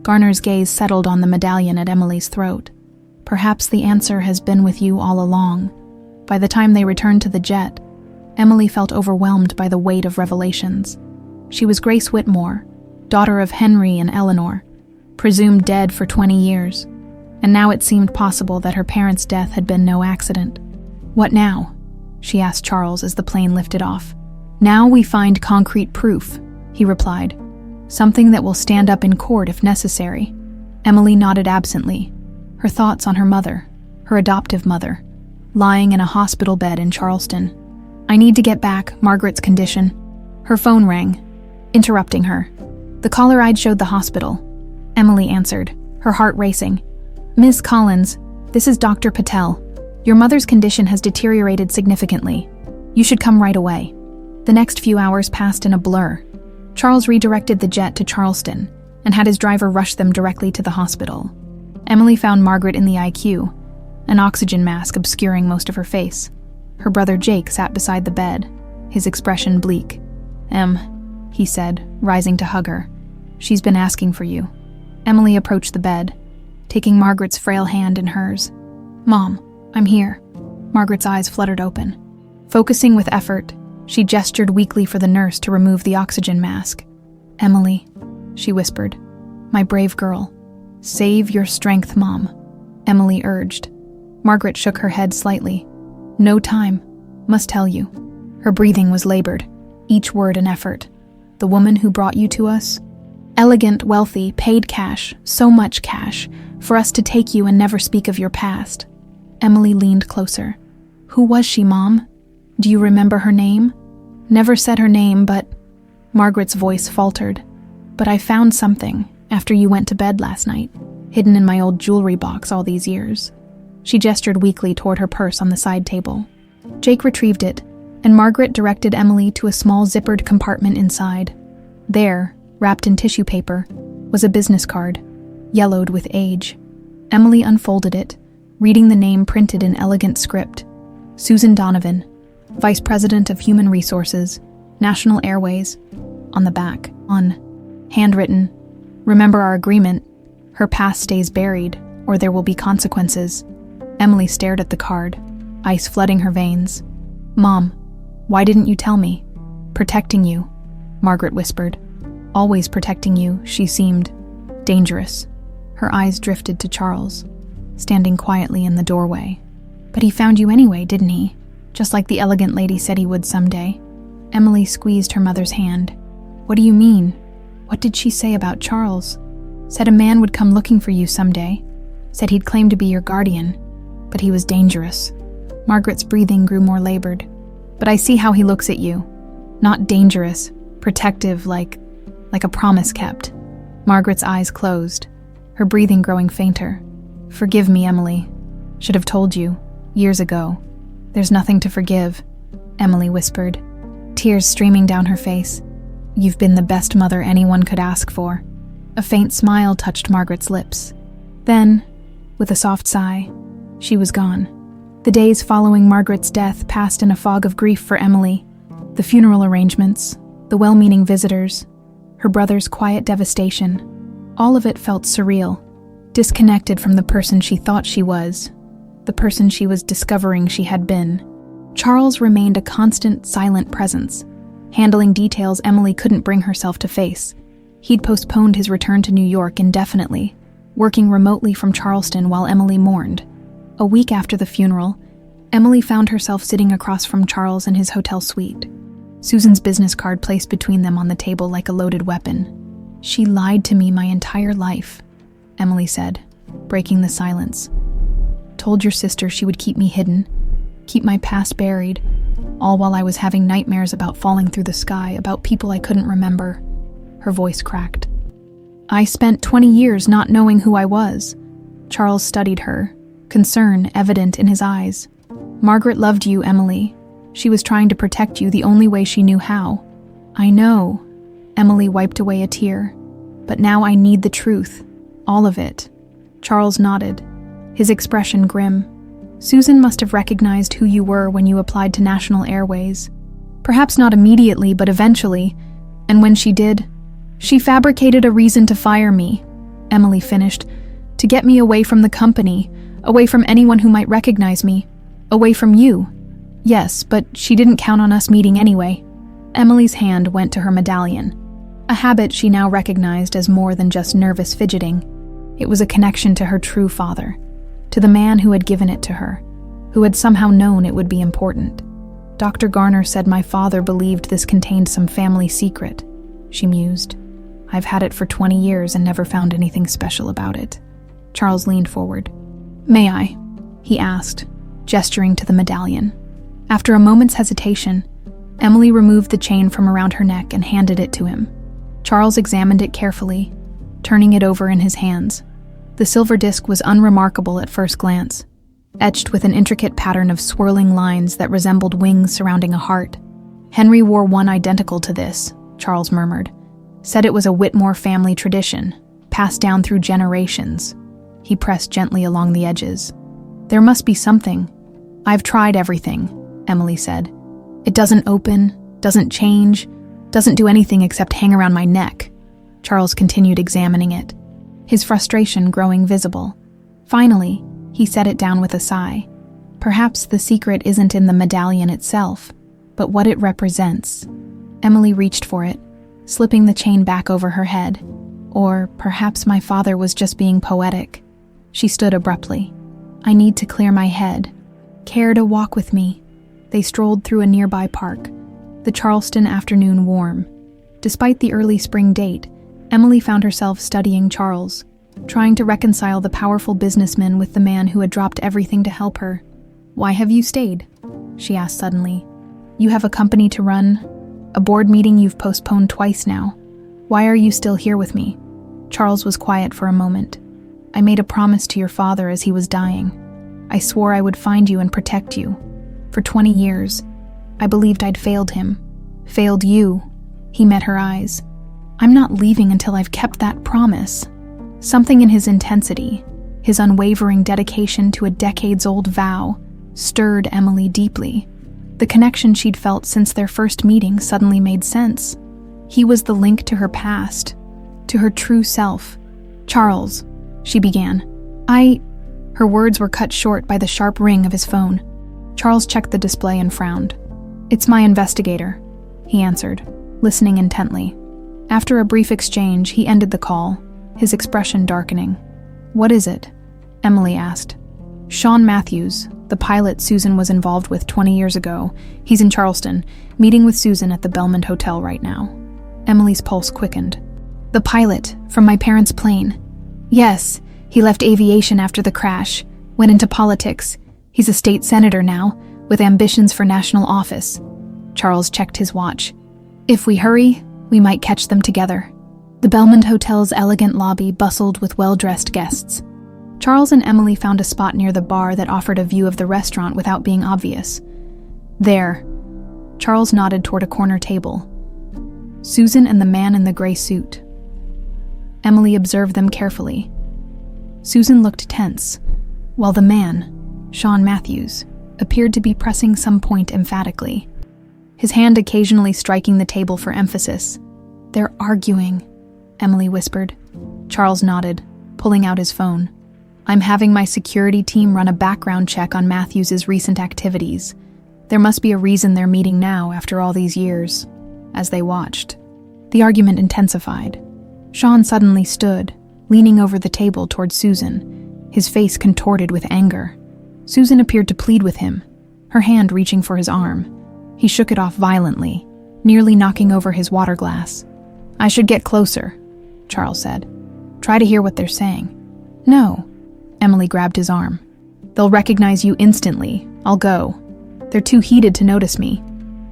Garner's gaze settled on the medallion at Emily's throat. "Perhaps the answer has been with you all along." By the time they returned to the jet, Emily felt overwhelmed by the weight of revelations. She was Grace Whitmore, daughter of Henry and Eleanor, presumed dead for 20 years, and now it seemed possible that her parents' death had been no accident. "What now?" she asked Charles as the plane lifted off. "Now we find concrete proof," he replied. "Something that will stand up in court if necessary." Emily nodded absently, her thoughts on her mother, her adoptive mother, lying in a hospital bed in Charleston. "I need to get back, Margaret's condition." Her phone rang, interrupting her. The caller ID showed the hospital. Emily answered, her heart racing. "Ms. Collins, this is Dr. Patel. Your mother's condition has deteriorated significantly. You should come right away." The next few hours passed in a blur. Charles redirected the jet to Charleston and had his driver rush them directly to the hospital. Emily found Margaret in the IQ, an oxygen mask obscuring most of her face. Her brother Jake sat beside the bed, his expression bleak. He said, rising to hug her. "She's been asking for you." Emily approached the bed, taking Margaret's frail hand in hers. "Mom, I'm here." Margaret's eyes fluttered open. Focusing with effort, she gestured weakly for the nurse to remove the oxygen mask. "Emily," she whispered, "my brave girl. Save your strength, Mom," Emily urged. Margaret shook her head slightly. "No time. Must tell you." Her breathing was labored, each word an effort. The woman who brought you to us? Elegant, wealthy, paid cash, so much cash, for us to take you and never speak of your past. Emily leaned closer. Who was she, Mom? Do you remember her name? Never said her name, but... Margaret's voice faltered. But I found something after you went to bed last night, hidden in my old jewelry box all these years. She gestured weakly toward her purse on the side table. Jake retrieved it, and Margaret directed Emily to a small zippered compartment inside. There, wrapped in tissue paper, was a business card, yellowed with age. Emily unfolded it, reading the name printed in elegant script. Susan Donovan, Vice President of Human Resources, National Airways. On the back, handwritten, remember our agreement, her past stays buried, or there will be consequences. Emily stared at the card, ice flooding her veins. Mom, why didn't you tell me? Protecting you, Margaret whispered. Always protecting you, she seemed. Dangerous. Her eyes drifted to Charles, standing quietly in the doorway. But he found you anyway, didn't he? Just like the elegant lady said he would someday. Emily squeezed her mother's hand. What do you mean? What did she say about Charles? Said a man would come looking for you someday. Said he'd claim to be your guardian. But he was dangerous. Margaret's breathing grew more labored. But I see how he looks at you. Not dangerous, protective, like a promise kept. Margaret's eyes closed, her breathing growing fainter. Forgive me, Emily. Should have told you, years ago. There's nothing to forgive, Emily whispered, tears streaming down her face. You've been the best mother anyone could ask for. A faint smile touched Margaret's lips. Then, with a soft sigh, she was gone. The days following Margaret's death passed in a fog of grief for Emily. The funeral arrangements, the well-meaning visitors, her brother's quiet devastation. All of it felt surreal, disconnected from the person she thought she was, the person she was discovering she had been. Charles remained a constant, silent presence, handling details Emily couldn't bring herself to face. He'd postponed his return to New York indefinitely, working remotely from Charleston while Emily mourned. A week after the funeral, Emily found herself sitting across from Charles in his hotel suite, Susan's business card placed between them on the table like a loaded weapon. She lied to me my entire life, Emily said, breaking the silence. Told your sister she would keep me hidden, keep my past buried, all while I was having nightmares about falling through the sky, about people I couldn't remember. Her voice cracked. I spent 20 years not knowing who I was. Charles studied her, concern evident in his eyes. Margaret loved you, Emily. She was trying to protect you the only way she knew how. I know. Emily wiped away a tear. But now I need the truth. All of it. Charles nodded, his expression grim. Susan must have recognized who you were when you applied to National Airways. Perhaps not immediately, but eventually. And when she did, she fabricated a reason to fire me, Emily finished, to get me away from the company, away from anyone who might recognize me, away from you. Yes, but she didn't count on us meeting anyway. Emily's hand went to her medallion, a habit she now recognized as more than just nervous fidgeting. It was a connection to her true father, to the man who had given it to her, who had somehow known it would be important. Dr. Garner said my father believed this contained some family secret, she mused. I've had it for 20 years and never found anything special about it. Charles leaned forward. May I? He asked, gesturing to the medallion. After a moment's hesitation, Emily removed the chain from around her neck and handed it to him. Charles examined it carefully, turning it over in his hands. The silver disc was unremarkable at first glance, etched with an intricate pattern of swirling lines that resembled wings surrounding a heart. Henry wore one identical to this, Charles murmured. Said it was a Whitmore family tradition, passed down through generations. He pressed gently along the edges. There must be something. I've tried everything, Emily said. It doesn't open, doesn't change, doesn't do anything except hang around my neck. Charles continued examining it, his frustration growing visible. Finally, he set it down with a sigh. Perhaps the secret isn't in the medallion itself, but what it represents. Emily reached for it, slipping the chain back over her head. Or perhaps my father was just being poetic. She stood abruptly. I need to clear my head. Care to walk with me? They strolled through a nearby park, the Charleston afternoon warm. Despite the early spring date, Emily found herself studying Charles, trying to reconcile the powerful businessman with the man who had dropped everything to help her. "Why have you stayed?" she asked suddenly. "You have a company to run, a board meeting you've postponed twice now. Why are you still here with me?" Charles was quiet for a moment. "I made a promise to your father as he was dying. I swore I would find you and protect you. For 20 years, I believed I'd failed him. Failed you." He met her eyes. "I'm not leaving until I've kept that promise." Something in his intensity, his unwavering dedication to a decades-old vow, stirred Emily deeply. The connection she'd felt since their first meeting suddenly made sense. He was the link to her past, to her true self. "Charles," she began. Her words were cut short by the sharp ring of his phone. Charles checked the display and frowned. "It's my investigator," he answered, listening intently. After a brief exchange, he ended the call, his expression darkening. "What is it?" Emily asked. "Sean Matthews, the pilot Susan was involved with 20 years ago. He's in Charleston, meeting with Susan at the Belmont Hotel right now." Emily's pulse quickened. "The pilot, from my parents' plane." "Yes, he left aviation after the crash, went into politics. He's a state senator now, with ambitions for national office." Charles checked his watch. "If we hurry, we might catch them together." The Belmont Hotel's elegant lobby bustled with well-dressed guests. Charles and Emily found a spot near the bar that offered a view of the restaurant without being obvious. "There." Charles nodded toward a corner table. "Susan and the man in the gray suit." Emily observed them carefully. Susan looked tense, while the man, Sean Matthews, appeared to be pressing some point emphatically, his hand occasionally striking the table for emphasis. "They're arguing," Emily whispered. Charles nodded, pulling out his phone. "I'm having my security team run a background check on Matthews's recent activities. There must be a reason they're meeting now after all these years." As they watched, the argument intensified. Sean suddenly stood, leaning over the table toward Susan, his face contorted with anger. Susan appeared to plead with him, her hand reaching for his arm. He shook it off violently, nearly knocking over his water glass. "I should get closer," Charles said. "Try to hear what they're saying." "No." Emily grabbed his arm. "They'll recognize you instantly. I'll go. They're too heated to notice me."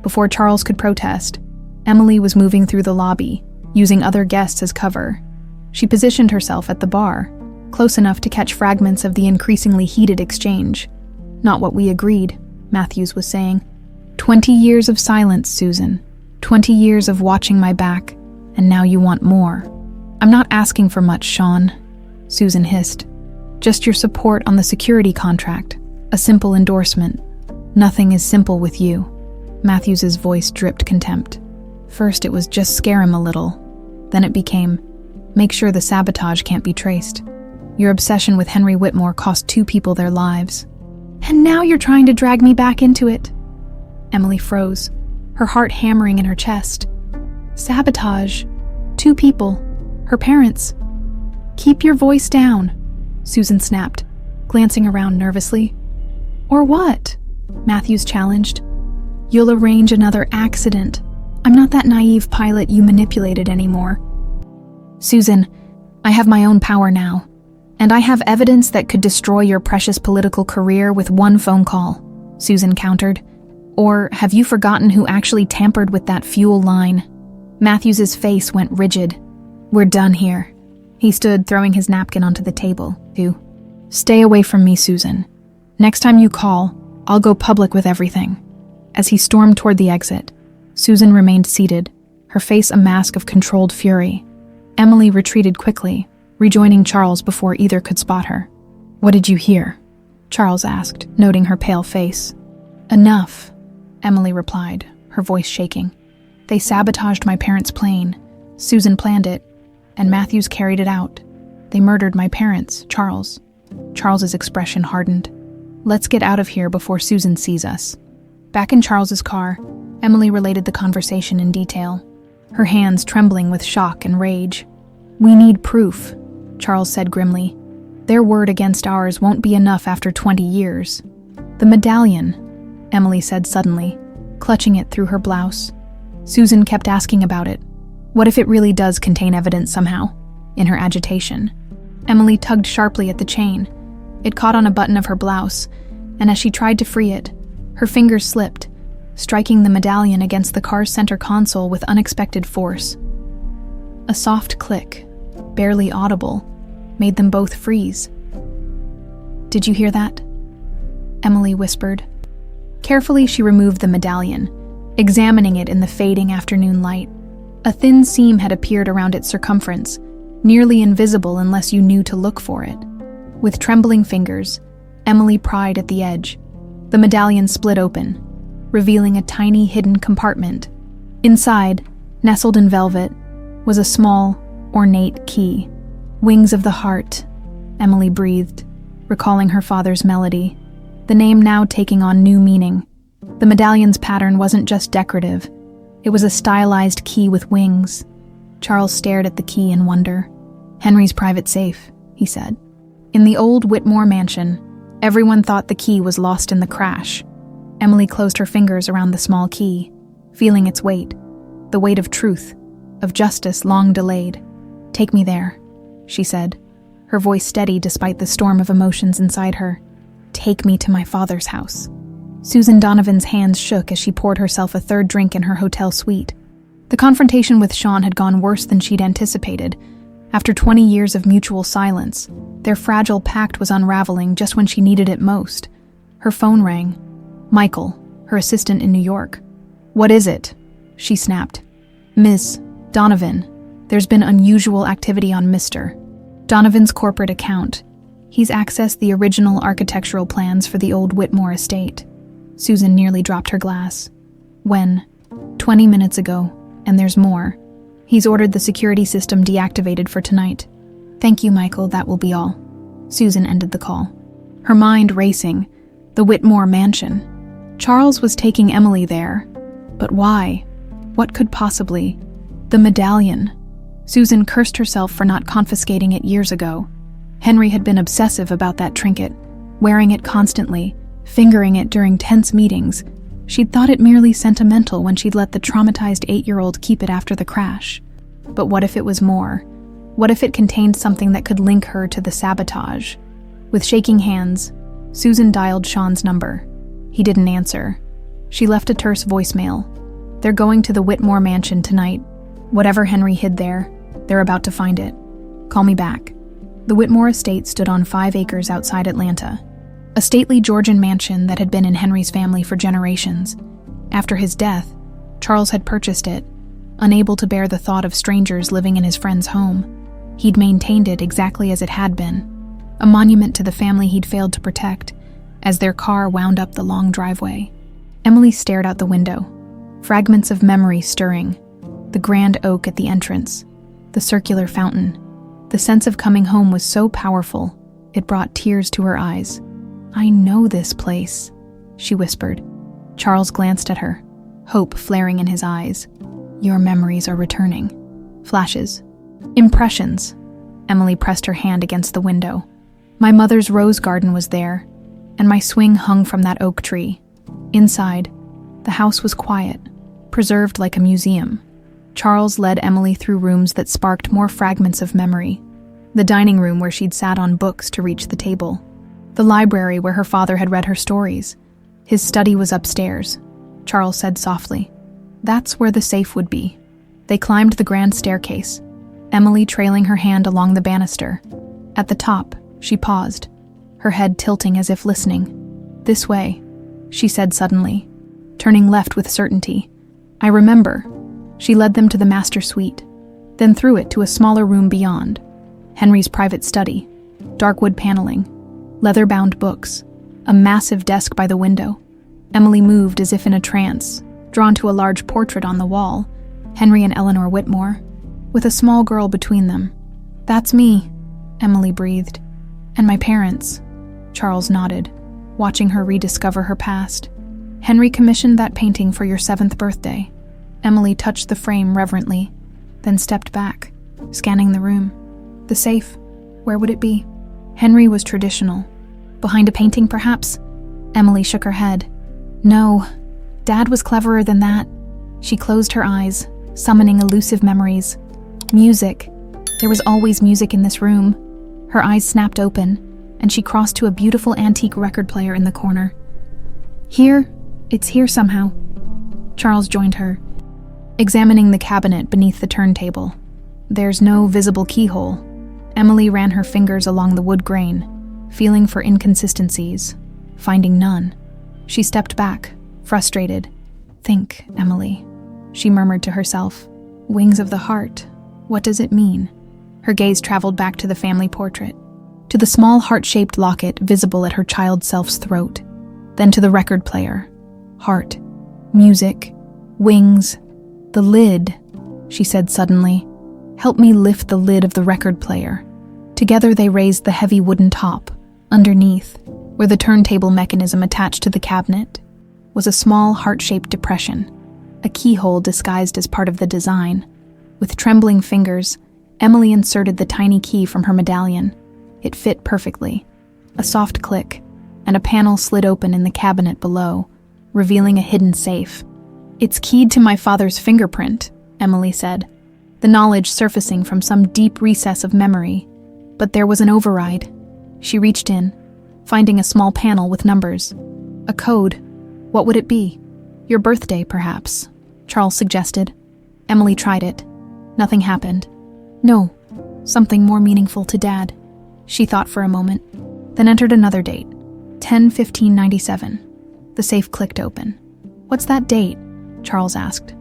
Before Charles could protest, Emily was moving through the lobby, using other guests as cover. She positioned herself at the bar, close enough to catch fragments of the increasingly heated exchange. "Not what we agreed," Matthews was saying. 20 years of silence, Susan. 20 years of watching my back, and now you want more." "I'm not asking for much, Sean," Susan hissed. "Just your support on the security contract. A simple endorsement. Nothing is simple with you." Matthews's voice dripped contempt. First it was just scare him a little. Then it became, make sure the sabotage can't be traced. Your obsession with Henry Whitmore cost 2 people their lives. "And now you're trying to drag me back into it." Emily froze, her heart hammering in her chest. Sabotage. 2 people. Her parents. "Keep your voice down," Susan snapped, glancing around nervously. "Or what?" Matthews challenged. "You'll arrange another accident. I'm not that naive pilot you manipulated anymore." "Susan, I have my own power now, and I have evidence that could destroy your precious political career with one phone call," Susan countered. "Or have you forgotten who actually tampered with that fuel line?" Matthews's face went rigid. "We're done here." He stood, throwing his napkin onto the table. "Stay away from me, Susan. Next time you call, I'll go public with everything." As he stormed toward the exit, Susan remained seated, her face a mask of controlled fury. Emily retreated quickly, rejoining Charles before either could spot her. "What did you hear?" Charles asked, noting her pale face. "Enough," Emily replied, her voice shaking. "They sabotaged my parents' plane. Susan planned it, and Matthews carried it out. They murdered my parents, Charles." Charles's expression hardened. "Let's get out of here before Susan sees us." Back in Charles's car, Emily related the conversation in detail, her hands trembling with shock and rage. "We need proof," Charles said grimly. "Their word against ours won't be enough after 20 years. The medallion," Emily said suddenly, clutching it through her blouse. Susan kept asking about it. What if it really does contain evidence somehow? In her agitation, Emily tugged sharply at the chain. It caught on a button of her blouse, and as she tried to free it, her fingers slipped, striking the medallion against the car's center console with unexpected force. A soft click, barely audible, made them both freeze. "Did you hear that?" Emily whispered. Carefully, she removed the medallion, examining it in the fading afternoon light. A thin seam had appeared around its circumference, nearly invisible unless you knew to look for it. With trembling fingers, Emily pried at the edge. The medallion split open, revealing a tiny hidden compartment. Inside, nestled in velvet, was a small, ornate key. "Wings of the Heart," Emily breathed, recalling her father's melody, the name now taking on new meaning. The medallion's pattern wasn't just decorative. It was a stylized key with wings. Charles stared at the key in wonder. "Henry's private safe," he said. In the old Whitmore mansion, everyone thought the key was lost in the crash. Emily closed her fingers around the small key, feeling its weight, the weight of truth, of justice long delayed. "Take me there," she said, her voice steady despite the storm of emotions inside her. "Take me to my father's house." Susan Donovan's hands shook as she poured herself a third drink in her hotel suite. The confrontation with Sean had gone worse than she'd anticipated. After 20 years of mutual silence, their fragile pact was unraveling just when she needed it most. Her phone rang. Michael, her assistant in New York. "What is it?" she snapped. "Ms. Donovan, there's been unusual activity on Mr. Donovan's corporate account. He's accessed the original architectural plans for the old Whitmore estate." Susan nearly dropped her glass. "When?" 20 minutes ago, and there's more. He's ordered the security system deactivated for tonight. "Thank you, Michael, that will be all." Susan ended the call, her mind racing. The Whitmore mansion. Charles was taking Emily there. But why? What could possibly? The medallion. Susan cursed herself for not confiscating it years ago. Henry had been obsessive about that trinket, wearing it constantly, fingering it during tense meetings. She'd thought it merely sentimental when she'd let the traumatized 8-year-old keep it after the crash. But what if it was more? What if it contained something that could link her to the sabotage? With shaking hands, Susan dialed Sean's number. He didn't answer. She left a terse voicemail. "They're going to the Whitmore mansion tonight. Whatever Henry hid there, they're about to find it. Call me back." The Whitmore estate stood on 5 acres outside Atlanta, a stately Georgian mansion that had been in Henry's family for generations. After his death, Charles had purchased it, unable to bear the thought of strangers living in his friend's home. He'd maintained it exactly as it had been, a monument to the family he'd failed to protect, as their car wound up the long driveway. Emily stared out the window, fragments of memory stirring, the grand oak at the entrance, the circular fountain. The sense of coming home was so powerful, it brought tears to her eyes. "I know this place," she whispered. Charles glanced at her, hope flaring in his eyes. "Your memories are returning." Flashes. Impressions. Emily pressed her hand against the window. "My mother's rose garden was there, and my swing hung from that oak tree. Inside, the house was quiet, preserved like a museum." Charles led Emily through rooms that sparked more fragments of memory. The dining room where she'd sat on books to reach the table. The library where her father had read her stories. His study was upstairs, Charles said softly. That's where the safe would be. They climbed the grand staircase, Emily trailing her hand along the banister. At the top, she paused, her head tilting as if listening. "This way," she said suddenly, turning left with certainty. "I remember." She led them to the master suite, then through it to a smaller room beyond. Henry's private study, dark wood paneling, leather-bound books, a massive desk by the window. Emily moved as if in a trance, drawn to a large portrait on the wall, Henry and Eleanor Whitmore, with a small girl between them. "That's me," Emily breathed. "And my parents." Charles nodded, watching her rediscover her past. "Henry commissioned that painting for your 7th birthday." Emily touched the frame reverently, then stepped back, scanning the room. The safe, where would it be? Henry was traditional. Behind a painting, perhaps? Emily shook her head. No, Dad was cleverer than that. She closed her eyes, summoning elusive memories. Music. There was always music in this room. Her eyes snapped open, and she crossed to a beautiful antique record player in the corner. Here, it's here somehow. Charles joined her, examining the cabinet beneath the turntable. There's no visible keyhole. Emily ran her fingers along the wood grain, feeling for inconsistencies, finding none. She stepped back, frustrated. Think, Emily, she murmured to herself. Wings of the heart. What does it mean? Her gaze traveled back to the family portrait, to the small heart-shaped locket visible at her child self's throat, then to the record player. Heart, music, wings, the lid, she said suddenly. Help me lift the lid of the record player. Together they raised the heavy wooden top. Underneath, where the turntable mechanism attached to the cabinet, was a small heart-shaped depression, a keyhole disguised as part of the design. With trembling fingers, Emily inserted the tiny key from her medallion. It fit perfectly. A soft click, and a panel slid open in the cabinet below, revealing a hidden safe. It's keyed to my father's fingerprint, Emily said, the knowledge surfacing from some deep recess of memory. But there was an override. She reached in, finding a small panel with numbers. A code. What would it be? Your birthday, perhaps, Charles suggested. Emily tried it. Nothing happened. No, something more meaningful to Dad. She thought for a moment, then entered another date, 10/15/97. The safe clicked open. What's that date? Charles asked.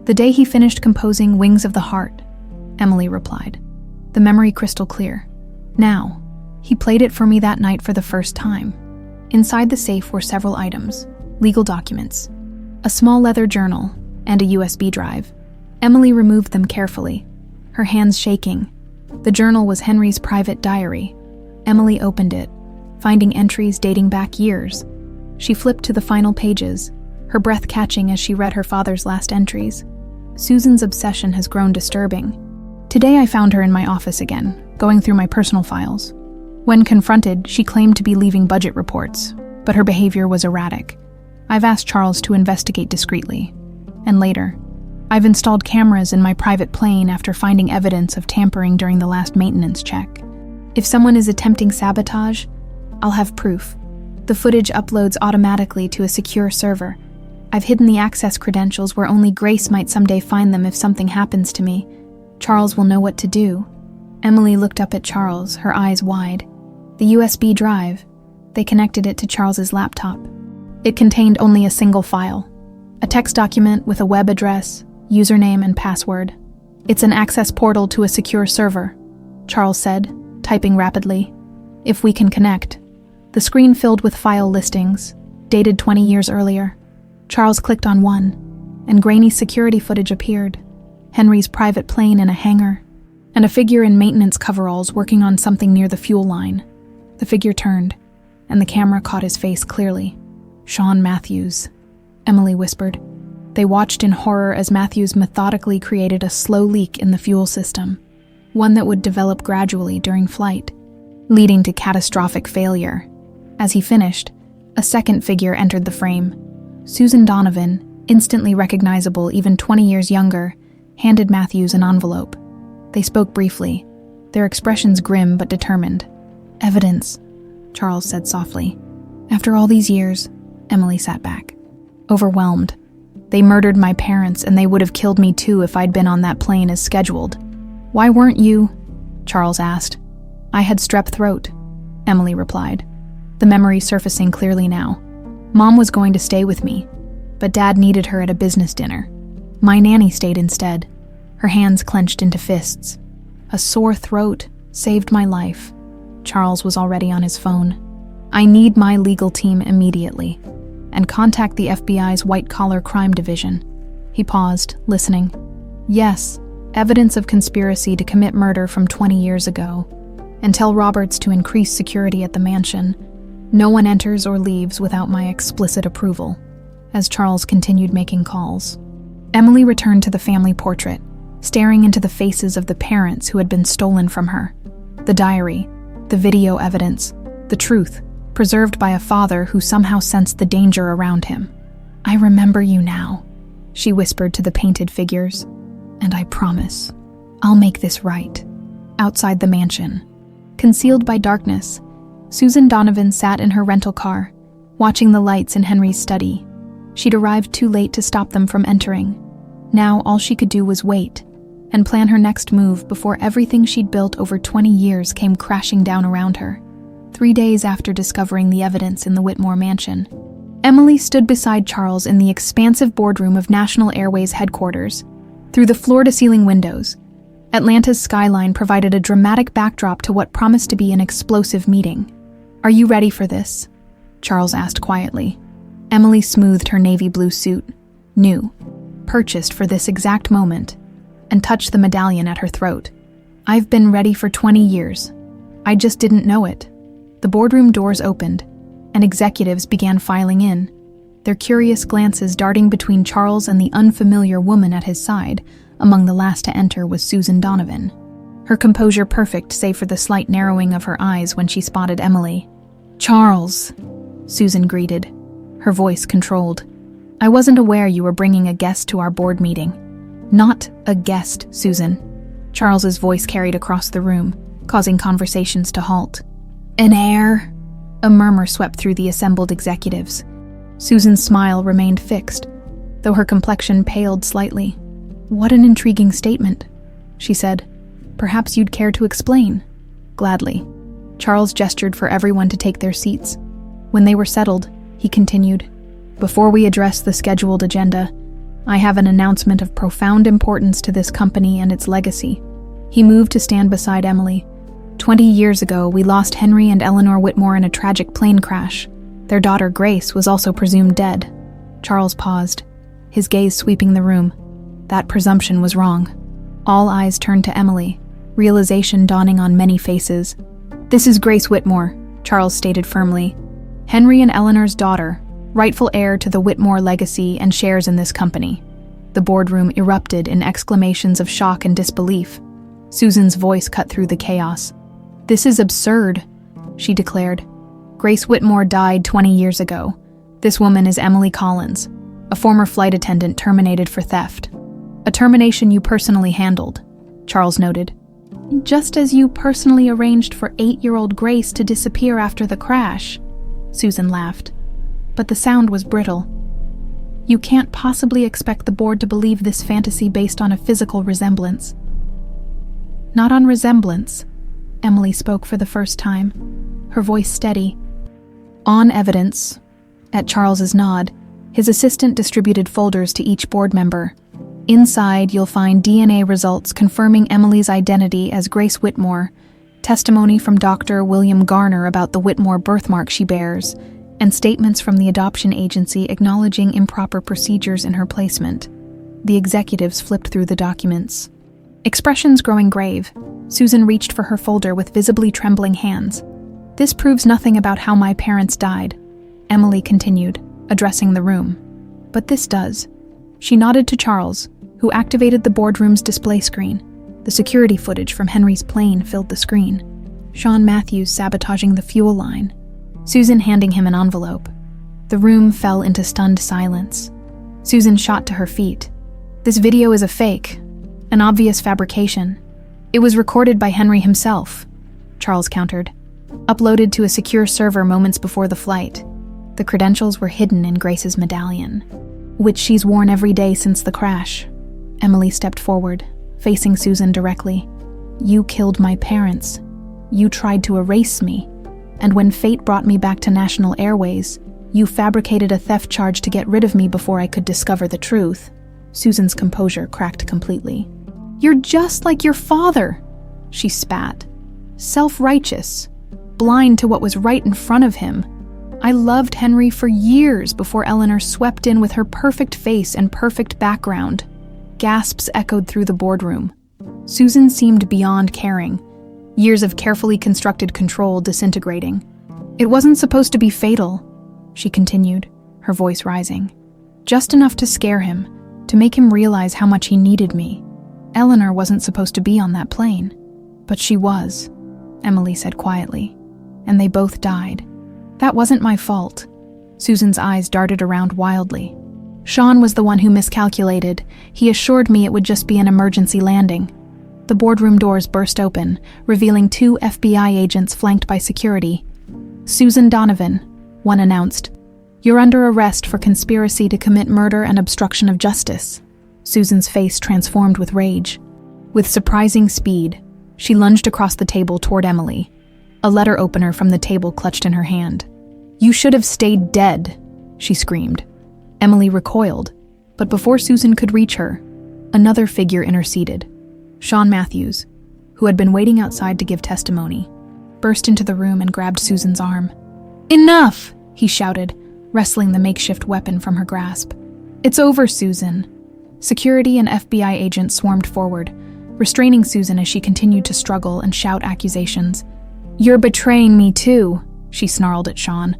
The day he finished composing Wings of the Heart, Emily replied, the memory crystal clear. Now, he played it for me that night for the first time. Inside the safe were several items, legal documents, a small leather journal, and a USB drive. Emily removed them carefully, her hands shaking. The journal was Henry's private diary. Emily opened it, finding entries dating back years. She flipped to the final pages, her breath catching as she read her father's last entries. Susan's obsession has grown disturbing. Today I found her in my office again, going through my personal files. When confronted, she claimed to be leaving budget reports, but her behavior was erratic. I've asked Charles to investigate discreetly. And later, I've installed cameras in my private plane after finding evidence of tampering during the last maintenance check. If someone is attempting sabotage, I'll have proof. The footage uploads automatically to a secure server. I've hidden the access credentials where only Grace might someday find them if something happens to me. Charles will know what to do. Emily looked up at Charles, her eyes wide. The USB drive. They connected it to Charles's laptop. It contained only a single file, a text document with a web address, username, and password. It's an access portal to a secure server, Charles said, typing rapidly. If we can connect. The screen filled with file listings, dated 20 years earlier. Charles clicked on one, and grainy security footage appeared. Henry's private plane in a hangar, and a figure in maintenance coveralls working on something near the fuel line. The figure turned, and the camera caught his face clearly. Sean Matthews, Emily whispered. They watched in horror as Matthews methodically created a slow leak in the fuel system, one that would develop gradually during flight, leading to catastrophic failure. As he finished, a second figure entered the frame. Susan Donovan, instantly recognizable even 20 years younger, handed Matthews an envelope. They spoke briefly, their expressions grim but determined. Evidence, Charles said softly. After all these years, Emily sat back, overwhelmed. They murdered my parents, and they would have killed me too if I'd been on that plane as scheduled. Why weren't you? Charles asked. I had strep throat, Emily replied, the memory surfacing clearly now. Mom was going to stay with me, but Dad needed her at a business dinner. My nanny stayed instead, her hands clenched into fists. A sore throat saved my life. Charles was already on his phone. I need my legal team immediately, and contact the FBI's white-collar crime division. He paused, listening. Yes, evidence of conspiracy to commit murder from 20 years ago, and tell Roberts to increase security at the mansion. No one enters or leaves without my explicit approval. As Charles continued making calls, Emily returned to the family portrait, staring into the faces of the parents who had been stolen from her. The diary, the video evidence, the truth, preserved by a father who somehow sensed the danger around him. "I remember you now," she whispered to the painted figures. "And I promise, I'll make this right." Outside the mansion, concealed by darkness, Susan Donovan sat in her rental car, watching the lights in Henry's study. She'd arrived too late to stop them from entering. Now all she could do was wait and plan her next move before everything she'd built over 20 years came crashing down around her. 3 days after discovering the evidence in the Whitmore mansion, Emily stood beside Charles in the expansive boardroom of National Airways headquarters. Through the floor-to-ceiling windows, Atlanta's skyline provided a dramatic backdrop to what promised to be an explosive meeting. "Are you ready for this?" Charles asked quietly. Emily smoothed her navy blue suit, new, purchased for this exact moment, and touched the medallion at her throat. "I've been ready for 20 years. I just didn't know it." The boardroom doors opened, and executives began filing in, their curious glances darting between Charles and the unfamiliar woman at his side. Among the last to enter was Susan Donovan, her composure perfect save for the slight narrowing of her eyes when she spotted Emily. "Charles," Susan greeted, her voice controlled. "I wasn't aware you were bringing a guest to our board meeting." "Not a guest, Susan," Charles's voice carried across the room, causing conversations to halt. "An heir?" A murmur swept through the assembled executives. Susan's smile remained fixed, though her complexion paled slightly. "What an intriguing statement," she said. "Perhaps you'd care to explain." "Gladly." Charles gestured for everyone to take their seats. When they were settled, he continued, "Before we address the scheduled agenda, I have an announcement of profound importance to this company and its legacy." He moved to stand beside Emily. 20 years ago, we lost Henry and Eleanor Whitmore in a tragic plane crash. Their daughter, Grace, was also presumed dead. Charles paused, his gaze sweeping the room. That presumption was wrong. All eyes turned to Emily, realization dawning on many faces. "This is Grace Whitmore," Charles stated firmly. "Henry and Eleanor's daughter, rightful heir to the Whitmore legacy and shares in this company." The boardroom erupted in exclamations of shock and disbelief. Susan's voice cut through the chaos. "This is absurd," she declared. "Grace Whitmore died 20 years ago. This woman is Emily Collins, a former flight attendant terminated for theft. A termination you personally handled," Charles noted. "Just as you personally arranged for 8-year-old Grace to disappear after the crash," Susan laughed. But the sound was brittle. "You can't possibly expect the board to believe this fantasy based on a physical resemblance." "Not on resemblance," Emily spoke for the first time, her voice steady. "On evidence." At Charles's nod, his assistant distributed folders to each board member. Inside, you'll find DNA results confirming Emily's identity as Grace Whitmore, testimony from Dr. William Garner about the Whitmore birthmark she bears, and statements from the adoption agency acknowledging improper procedures in her placement. The executives flipped through the documents. Expressions growing grave, Susan reached for her folder with visibly trembling hands. "This proves nothing about how my parents died," Emily continued, addressing the room. "But this does." She nodded to Charles, who activated the boardroom's display screen. The security footage from Henry's plane filled the screen. Sean Matthews sabotaging the fuel line. Susan handing him an envelope. The room fell into stunned silence. Susan shot to her feet. "This video is a fake, an obvious fabrication. It was recorded by Henry himself," Charles countered. "Uploaded to a secure server moments before the flight. The credentials were hidden in Grace's medallion, which she's worn every day since the crash." Emily stepped forward, facing Susan directly. "You killed my parents. You tried to erase me. And when fate brought me back to National Airways, you fabricated a theft charge to get rid of me before I could discover the truth." Susan's composure cracked completely. "You're just like your father," she spat. "Self-righteous, blind to what was right in front of him. I loved Henry for years before Eleanor swept in with her perfect face and perfect background." Gasps echoed through the boardroom. Susan seemed beyond caring, years of carefully constructed control disintegrating. "It wasn't supposed to be fatal," she continued, her voice rising. "Just enough to scare him, to make him realize how much he needed me. Eleanor wasn't supposed to be on that plane. But she was," Emily said quietly. "And they both died. That wasn't my fault." Susan's eyes darted around wildly. Sean was the one who miscalculated. He assured me it would just be an emergency landing. The boardroom doors burst open, revealing 2 FBI agents flanked by security. "Susan Donovan," one announced. "You're under arrest for conspiracy to commit murder and obstruction of justice." Susan's face transformed with rage. With surprising speed, she lunged across the table toward Emily, a letter opener from the table clutched in her hand. "You should have stayed dead," she screamed. Emily recoiled, but before Susan could reach her, another figure interceded. Sean Matthews, who had been waiting outside to give testimony, burst into the room and grabbed Susan's arm. "Enough!" he shouted, wresting the makeshift weapon from her grasp. "It's over, Susan." Security and FBI agents swarmed forward, restraining Susan as she continued to struggle and shout accusations. "You're betraying me too," she snarled at Sean.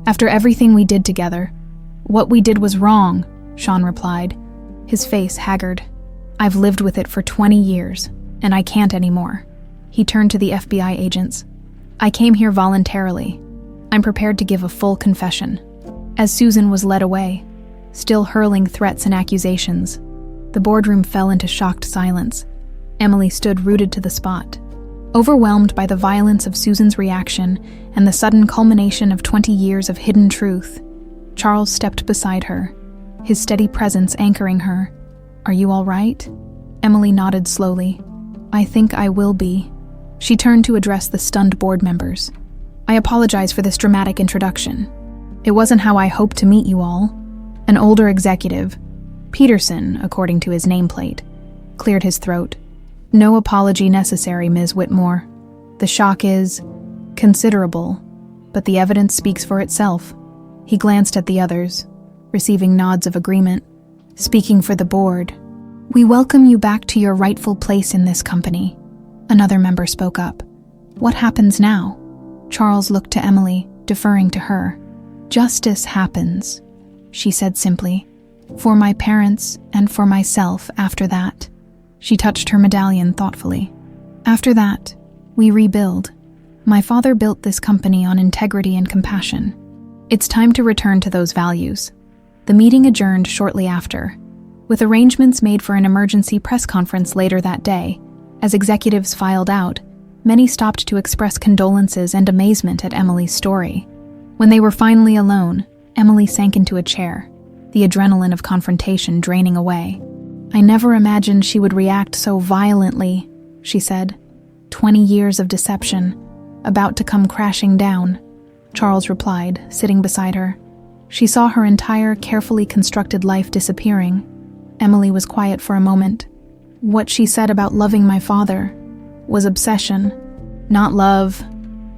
"After everything we did together." "What we did was wrong," Sean replied, his face haggard. "I've lived with it for 20 years, and I can't anymore." He turned to the FBI agents. "I came here voluntarily. I'm prepared to give a full confession." As Susan was led away, still hurling threats and accusations, the boardroom fell into shocked silence. Emily stood rooted to the spot. Overwhelmed by the violence of Susan's reaction and the sudden culmination of 20 years of hidden truth, Charles stepped beside her, his steady presence anchoring her. "Are you all right?" Emily nodded slowly. "I think I will be." She turned to address the stunned board members. "I apologize for this dramatic introduction. It wasn't how I hoped to meet you all." An older executive, Peterson, according to his nameplate, cleared his throat. "No apology necessary, Ms. Whitmore. The shock is considerable, but the evidence speaks for itself." He glanced at the others, receiving nods of agreement. "Speaking for the board, we welcome you back to your rightful place in this company." Another member spoke up. "What happens now?" Charles looked to Emily, deferring to her. "Justice happens," she said simply. "For my parents and for myself after that." She touched her medallion thoughtfully. "After that, we rebuild. My father built this company on integrity and compassion. It's time to return to those values." The meeting adjourned shortly after, with arrangements made for an emergency press conference later that day. As executives filed out, many stopped to express condolences and amazement at Emily's story. When they were finally alone, Emily sank into a chair, the adrenaline of confrontation draining away. "I never imagined she would react so violently," she said. 20 years of deception, about to come crashing down. Charles replied, sitting beside her. She saw her entire, carefully constructed life disappearing. Emily was quiet for a moment. "What she said about loving my father was obsession, not love,"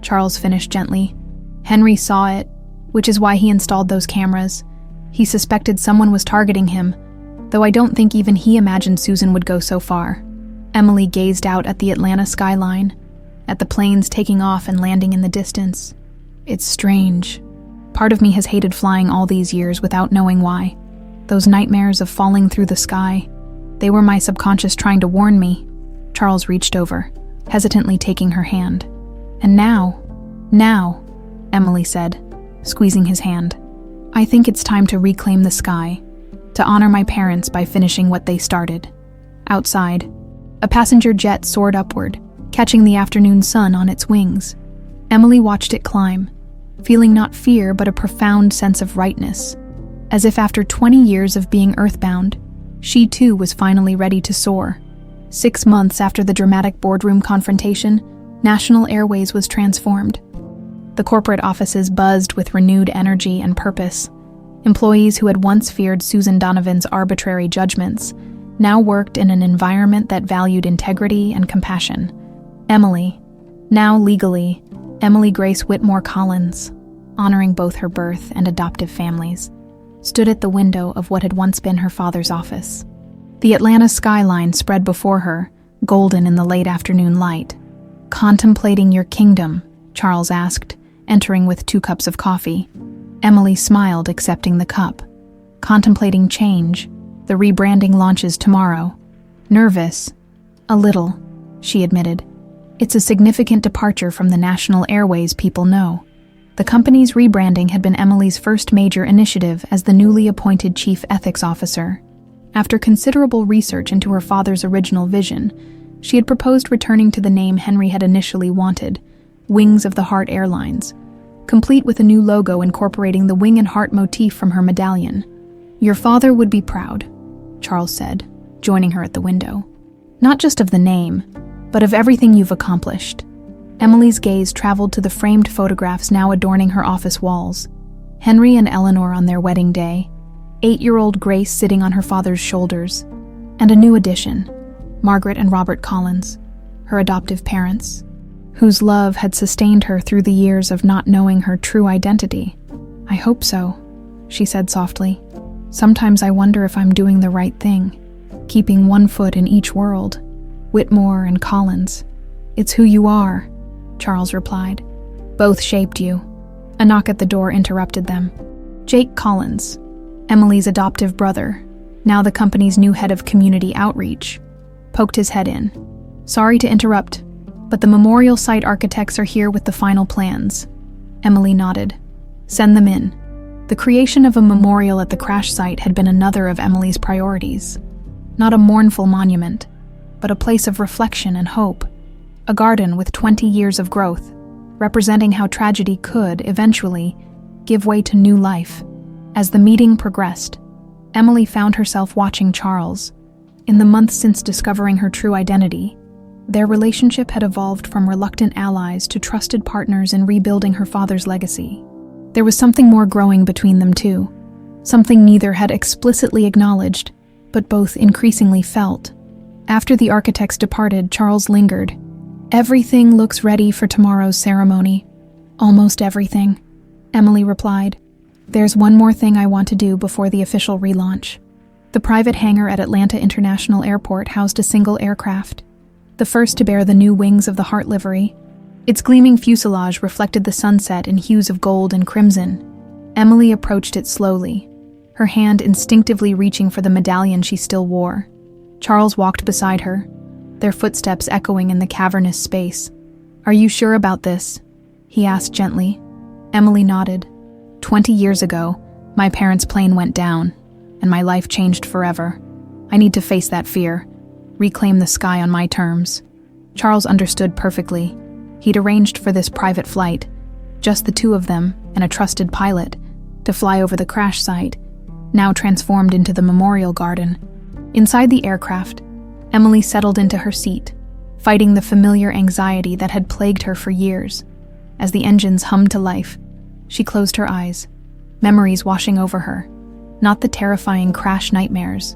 Charles finished gently. "Henry saw it, which is why he installed those cameras. He suspected someone was targeting him, though I don't think even he imagined Susan would go so far." Emily gazed out at the Atlanta skyline, at the planes taking off and landing in the distance. "It's strange. Part of me has hated flying all these years without knowing why. Those nightmares of falling through the sky, they were my subconscious trying to warn me." Charles reached over, hesitantly taking her hand. "And now, Emily said, squeezing his hand. "I think it's time to reclaim the sky, to honor my parents by finishing what they started." Outside, a passenger jet soared upward, catching the afternoon sun on its wings. Emily watched it climb, feeling not fear but a profound sense of rightness, as if after 20 years of being earthbound, she too was finally ready to soar. 6 months after the dramatic boardroom confrontation, National Airways was transformed. The corporate offices buzzed with renewed energy and purpose. Employees who had once feared Susan Donovan's arbitrary judgments now worked in an environment that valued integrity and compassion. Emily, now legally Emily Grace Whitmore Collins, honoring both her birth and adoptive families, stood at the window of what had once been her father's office. The Atlanta skyline spread before her, golden in the late afternoon light. "Contemplating your kingdom?" Charles asked, entering with 2 cups of coffee. Emily smiled, accepting the cup. "Contemplating change. The rebranding launches tomorrow." "Nervous?" "A little," she admitted. "It's a significant departure from the National Airways people know." The company's rebranding had been Emily's first major initiative as the newly appointed chief ethics officer. After considerable research into her father's original vision, she had proposed returning to the name Henry had initially wanted, Wings of the Heart Airlines, complete with a new logo incorporating the wing and heart motif from her medallion. "Your father would be proud," Charles said, joining her at the window. "Not just of the name, but of everything you've accomplished." Emily's gaze traveled to the framed photographs now adorning her office walls. Henry and Eleanor on their wedding day, 8-year-old Grace sitting on her father's shoulders, and a new addition, Margaret and Robert Collins, her adoptive parents, whose love had sustained her through the years of not knowing her true identity. "I hope so," she said softly. "Sometimes I wonder if I'm doing the right thing, keeping one foot in each world. Whitmore and Collins. It's who you are," Charles replied. "Both shaped you." A knock at the door interrupted them. Jake Collins, Emily's adoptive brother, now the company's new head of community outreach, poked his head in. "Sorry to interrupt, but the memorial site architects are here with the final plans." Emily nodded. "Send them in." The creation of a memorial at the crash site had been another of Emily's priorities. Not a mournful monument, but a place of reflection and hope. A garden with 20 years of growth, representing how tragedy could, eventually, give way to new life. As the meeting progressed, Emily found herself watching Charles. In the months since discovering her true identity, their relationship had evolved from reluctant allies to trusted partners in rebuilding her father's legacy. There was something more growing between them too, something neither had explicitly acknowledged, but both increasingly felt. After the architects departed, Charles lingered. "Everything looks ready for tomorrow's ceremony." "Almost everything," Emily replied. "There's one more thing I want to do before the official relaunch." The private hangar at Atlanta International Airport housed a single aircraft, the first to bear the new Wings of the Heart livery. Its gleaming fuselage reflected the sunset in hues of gold and crimson. Emily approached it slowly, her hand instinctively reaching for the medallion she still wore. Charles walked beside her, their footsteps echoing in the cavernous space. "Are you sure about this?" he asked gently. Emily nodded. 20 years ago, my parents' plane went down, and my life changed forever. I need to face that fear, reclaim the sky on my terms." Charles understood perfectly. He'd arranged for this private flight, just the two of them and a trusted pilot, to fly over the crash site, now transformed into the memorial garden. Inside the aircraft, Emily settled into her seat, fighting the familiar anxiety that had plagued her for years. As the engines hummed to life, she closed her eyes, memories washing over her. Not the terrifying crash nightmares,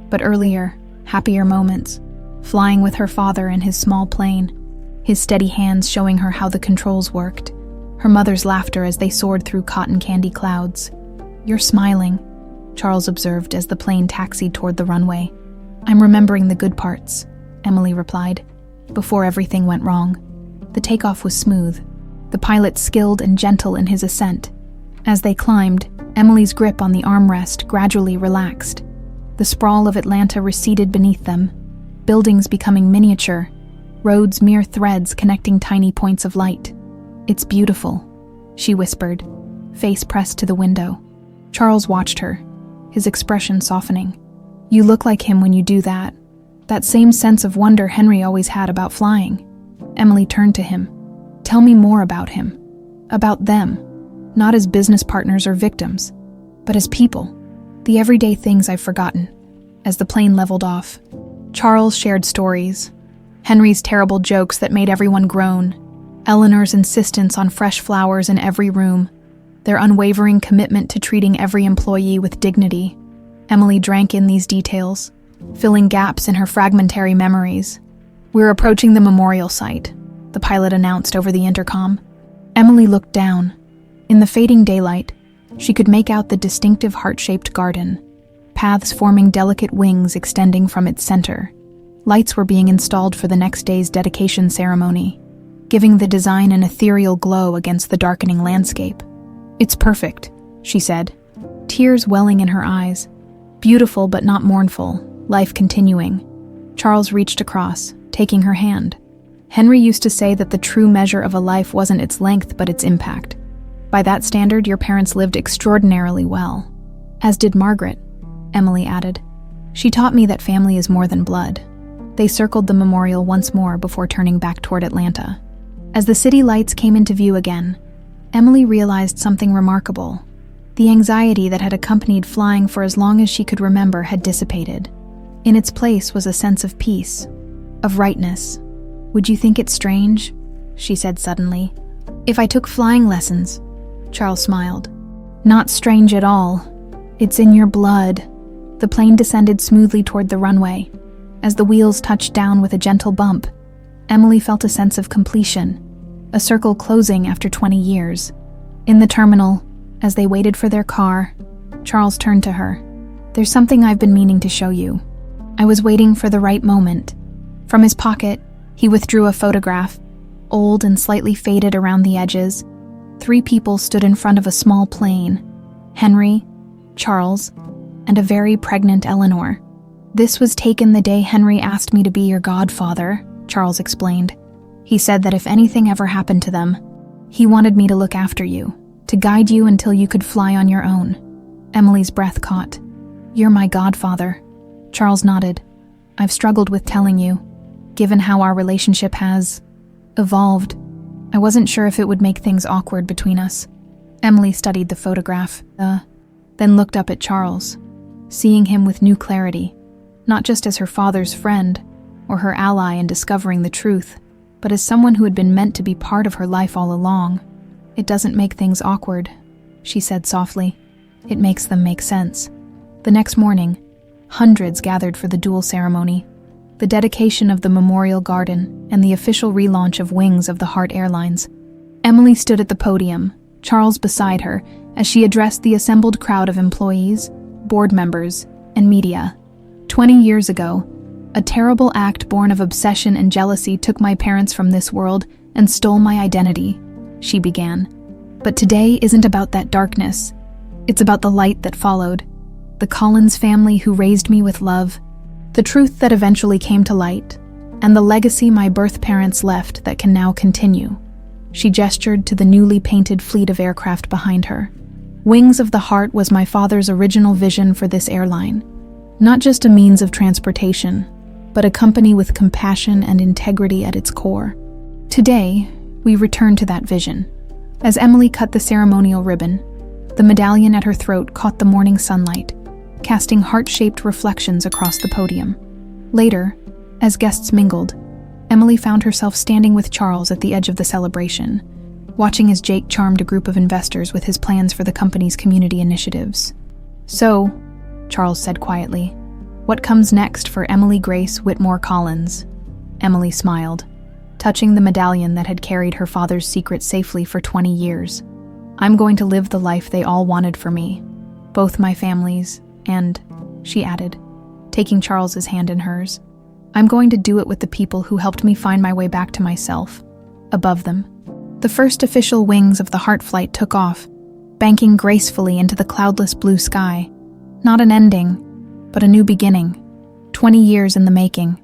but earlier, happier moments, flying with her father in his small plane, his steady hands showing her how the controls worked, her mother's laughter as they soared through cotton candy clouds. "You're smiling," Charles observed as the plane taxied toward the runway. "I'm remembering the good parts," Emily replied, "before everything went wrong." The takeoff was smooth, the pilot skilled and gentle in his ascent. As they climbed, Emily's grip on the armrest gradually relaxed. The sprawl of Atlanta receded beneath them, buildings becoming miniature, roads mere threads connecting tiny points of light. "It's beautiful," she whispered, face pressed to the window. Charles watched her, his expression softening. "You look like him when you do that. That same sense of wonder Henry always had about flying." Emily turned to him. "Tell me more about him. About them. Not as business partners or victims, but as people. The everyday things I've forgotten." As the plane leveled off, Charles shared stories. Henry's terrible jokes that made everyone groan, Eleanor's insistence on fresh flowers in every room, their unwavering commitment to treating every employee with dignity. Emily drank in these details, filling gaps in her fragmentary memories. "We're approaching the memorial site," the pilot announced over the intercom. Emily looked down. In the fading daylight, she could make out the distinctive heart-shaped garden, paths forming delicate wings extending from its center. Lights were being installed for the next day's dedication ceremony, giving the design an ethereal glow against the darkening landscape. "It's perfect," she said, tears welling in her eyes. Beautiful but not mournful, life continuing. Charles reached across, taking her hand. "Henry used to say that the true measure of a life wasn't its length but its impact. By that standard, your parents lived extraordinarily well. As did Margaret, Emily added. She taught me that family is more than blood. They circled the memorial once more before turning back toward Atlanta. As the city lights came into view again, Emily realized something remarkable. The anxiety that had accompanied flying for as long as she could remember had dissipated. In its place was a sense of peace, of rightness. Would you think it strange? She said suddenly. If I took flying lessons, Charles smiled. Not strange at all. It's in your blood. The plane descended smoothly toward the runway. As the wheels touched down with a gentle bump, Emily felt a sense of completion, a circle closing after 20 years. In the terminal, as they waited for their car, Charles turned to her. There's something I've been meaning to show you. I was waiting for the right moment. From his pocket, he withdrew a photograph, old and slightly faded around the edges. 3 people stood in front of a small plane: Henry, Charles, and a very pregnant Eleanor. This was taken the day Henry asked me to be your godfather, Charles explained. He said that if anything ever happened to them, he wanted me to look after you, to guide you until you could fly on your own. Emily's breath caught. You're my godfather. Charles nodded. I've struggled with telling you. Given how our relationship has evolved, I wasn't sure if it would make things awkward between us. Emily studied the photograph, then looked up at Charles, seeing him with new clarity, not just as her father's friend or her ally in discovering the truth, but as someone who had been meant to be part of her life all along. It doesn't make things awkward, she said softly. It makes them make sense. The next morning, hundreds gathered for the duel ceremony, the dedication of the memorial garden, and the official relaunch of Wings of the Heart Airlines. Emily stood at the podium, Charles beside her, as she addressed the assembled crowd of employees, board members, and media. 20 years ago, a terrible act born of obsession and jealousy took my parents from this world and stole my identity, she began. But today isn't about that darkness. It's about the light that followed, the Collins family who raised me with love, the truth that eventually came to light, and the legacy my birth parents left that can now continue. She gestured to the newly painted fleet of aircraft behind her. Wings of the Heart was my father's original vision for this airline. Not just a means of transportation, but a company with compassion and integrity at its core. Today, we return to that vision. As Emily cut the ceremonial ribbon, the medallion at her throat caught the morning sunlight, casting heart-shaped reflections across the podium. Later, as guests mingled, Emily found herself standing with Charles at the edge of the celebration, watching as Jake charmed a group of investors with his plans for the company's community initiatives. So, Charles said quietly, what comes next for Emily Grace Whitmore Collins? Emily smiled, touching the medallion that had carried her father's secret safely for 20 years. I'm going to live the life they all wanted for me, both my families, and, she added, taking Charles's hand in hers, I'm going to do it with the people who helped me find my way back to myself. Above them, the first official Wings of the Heart flight took off, banking gracefully into the cloudless blue sky. Not an ending, but a new beginning. 20 years in the making.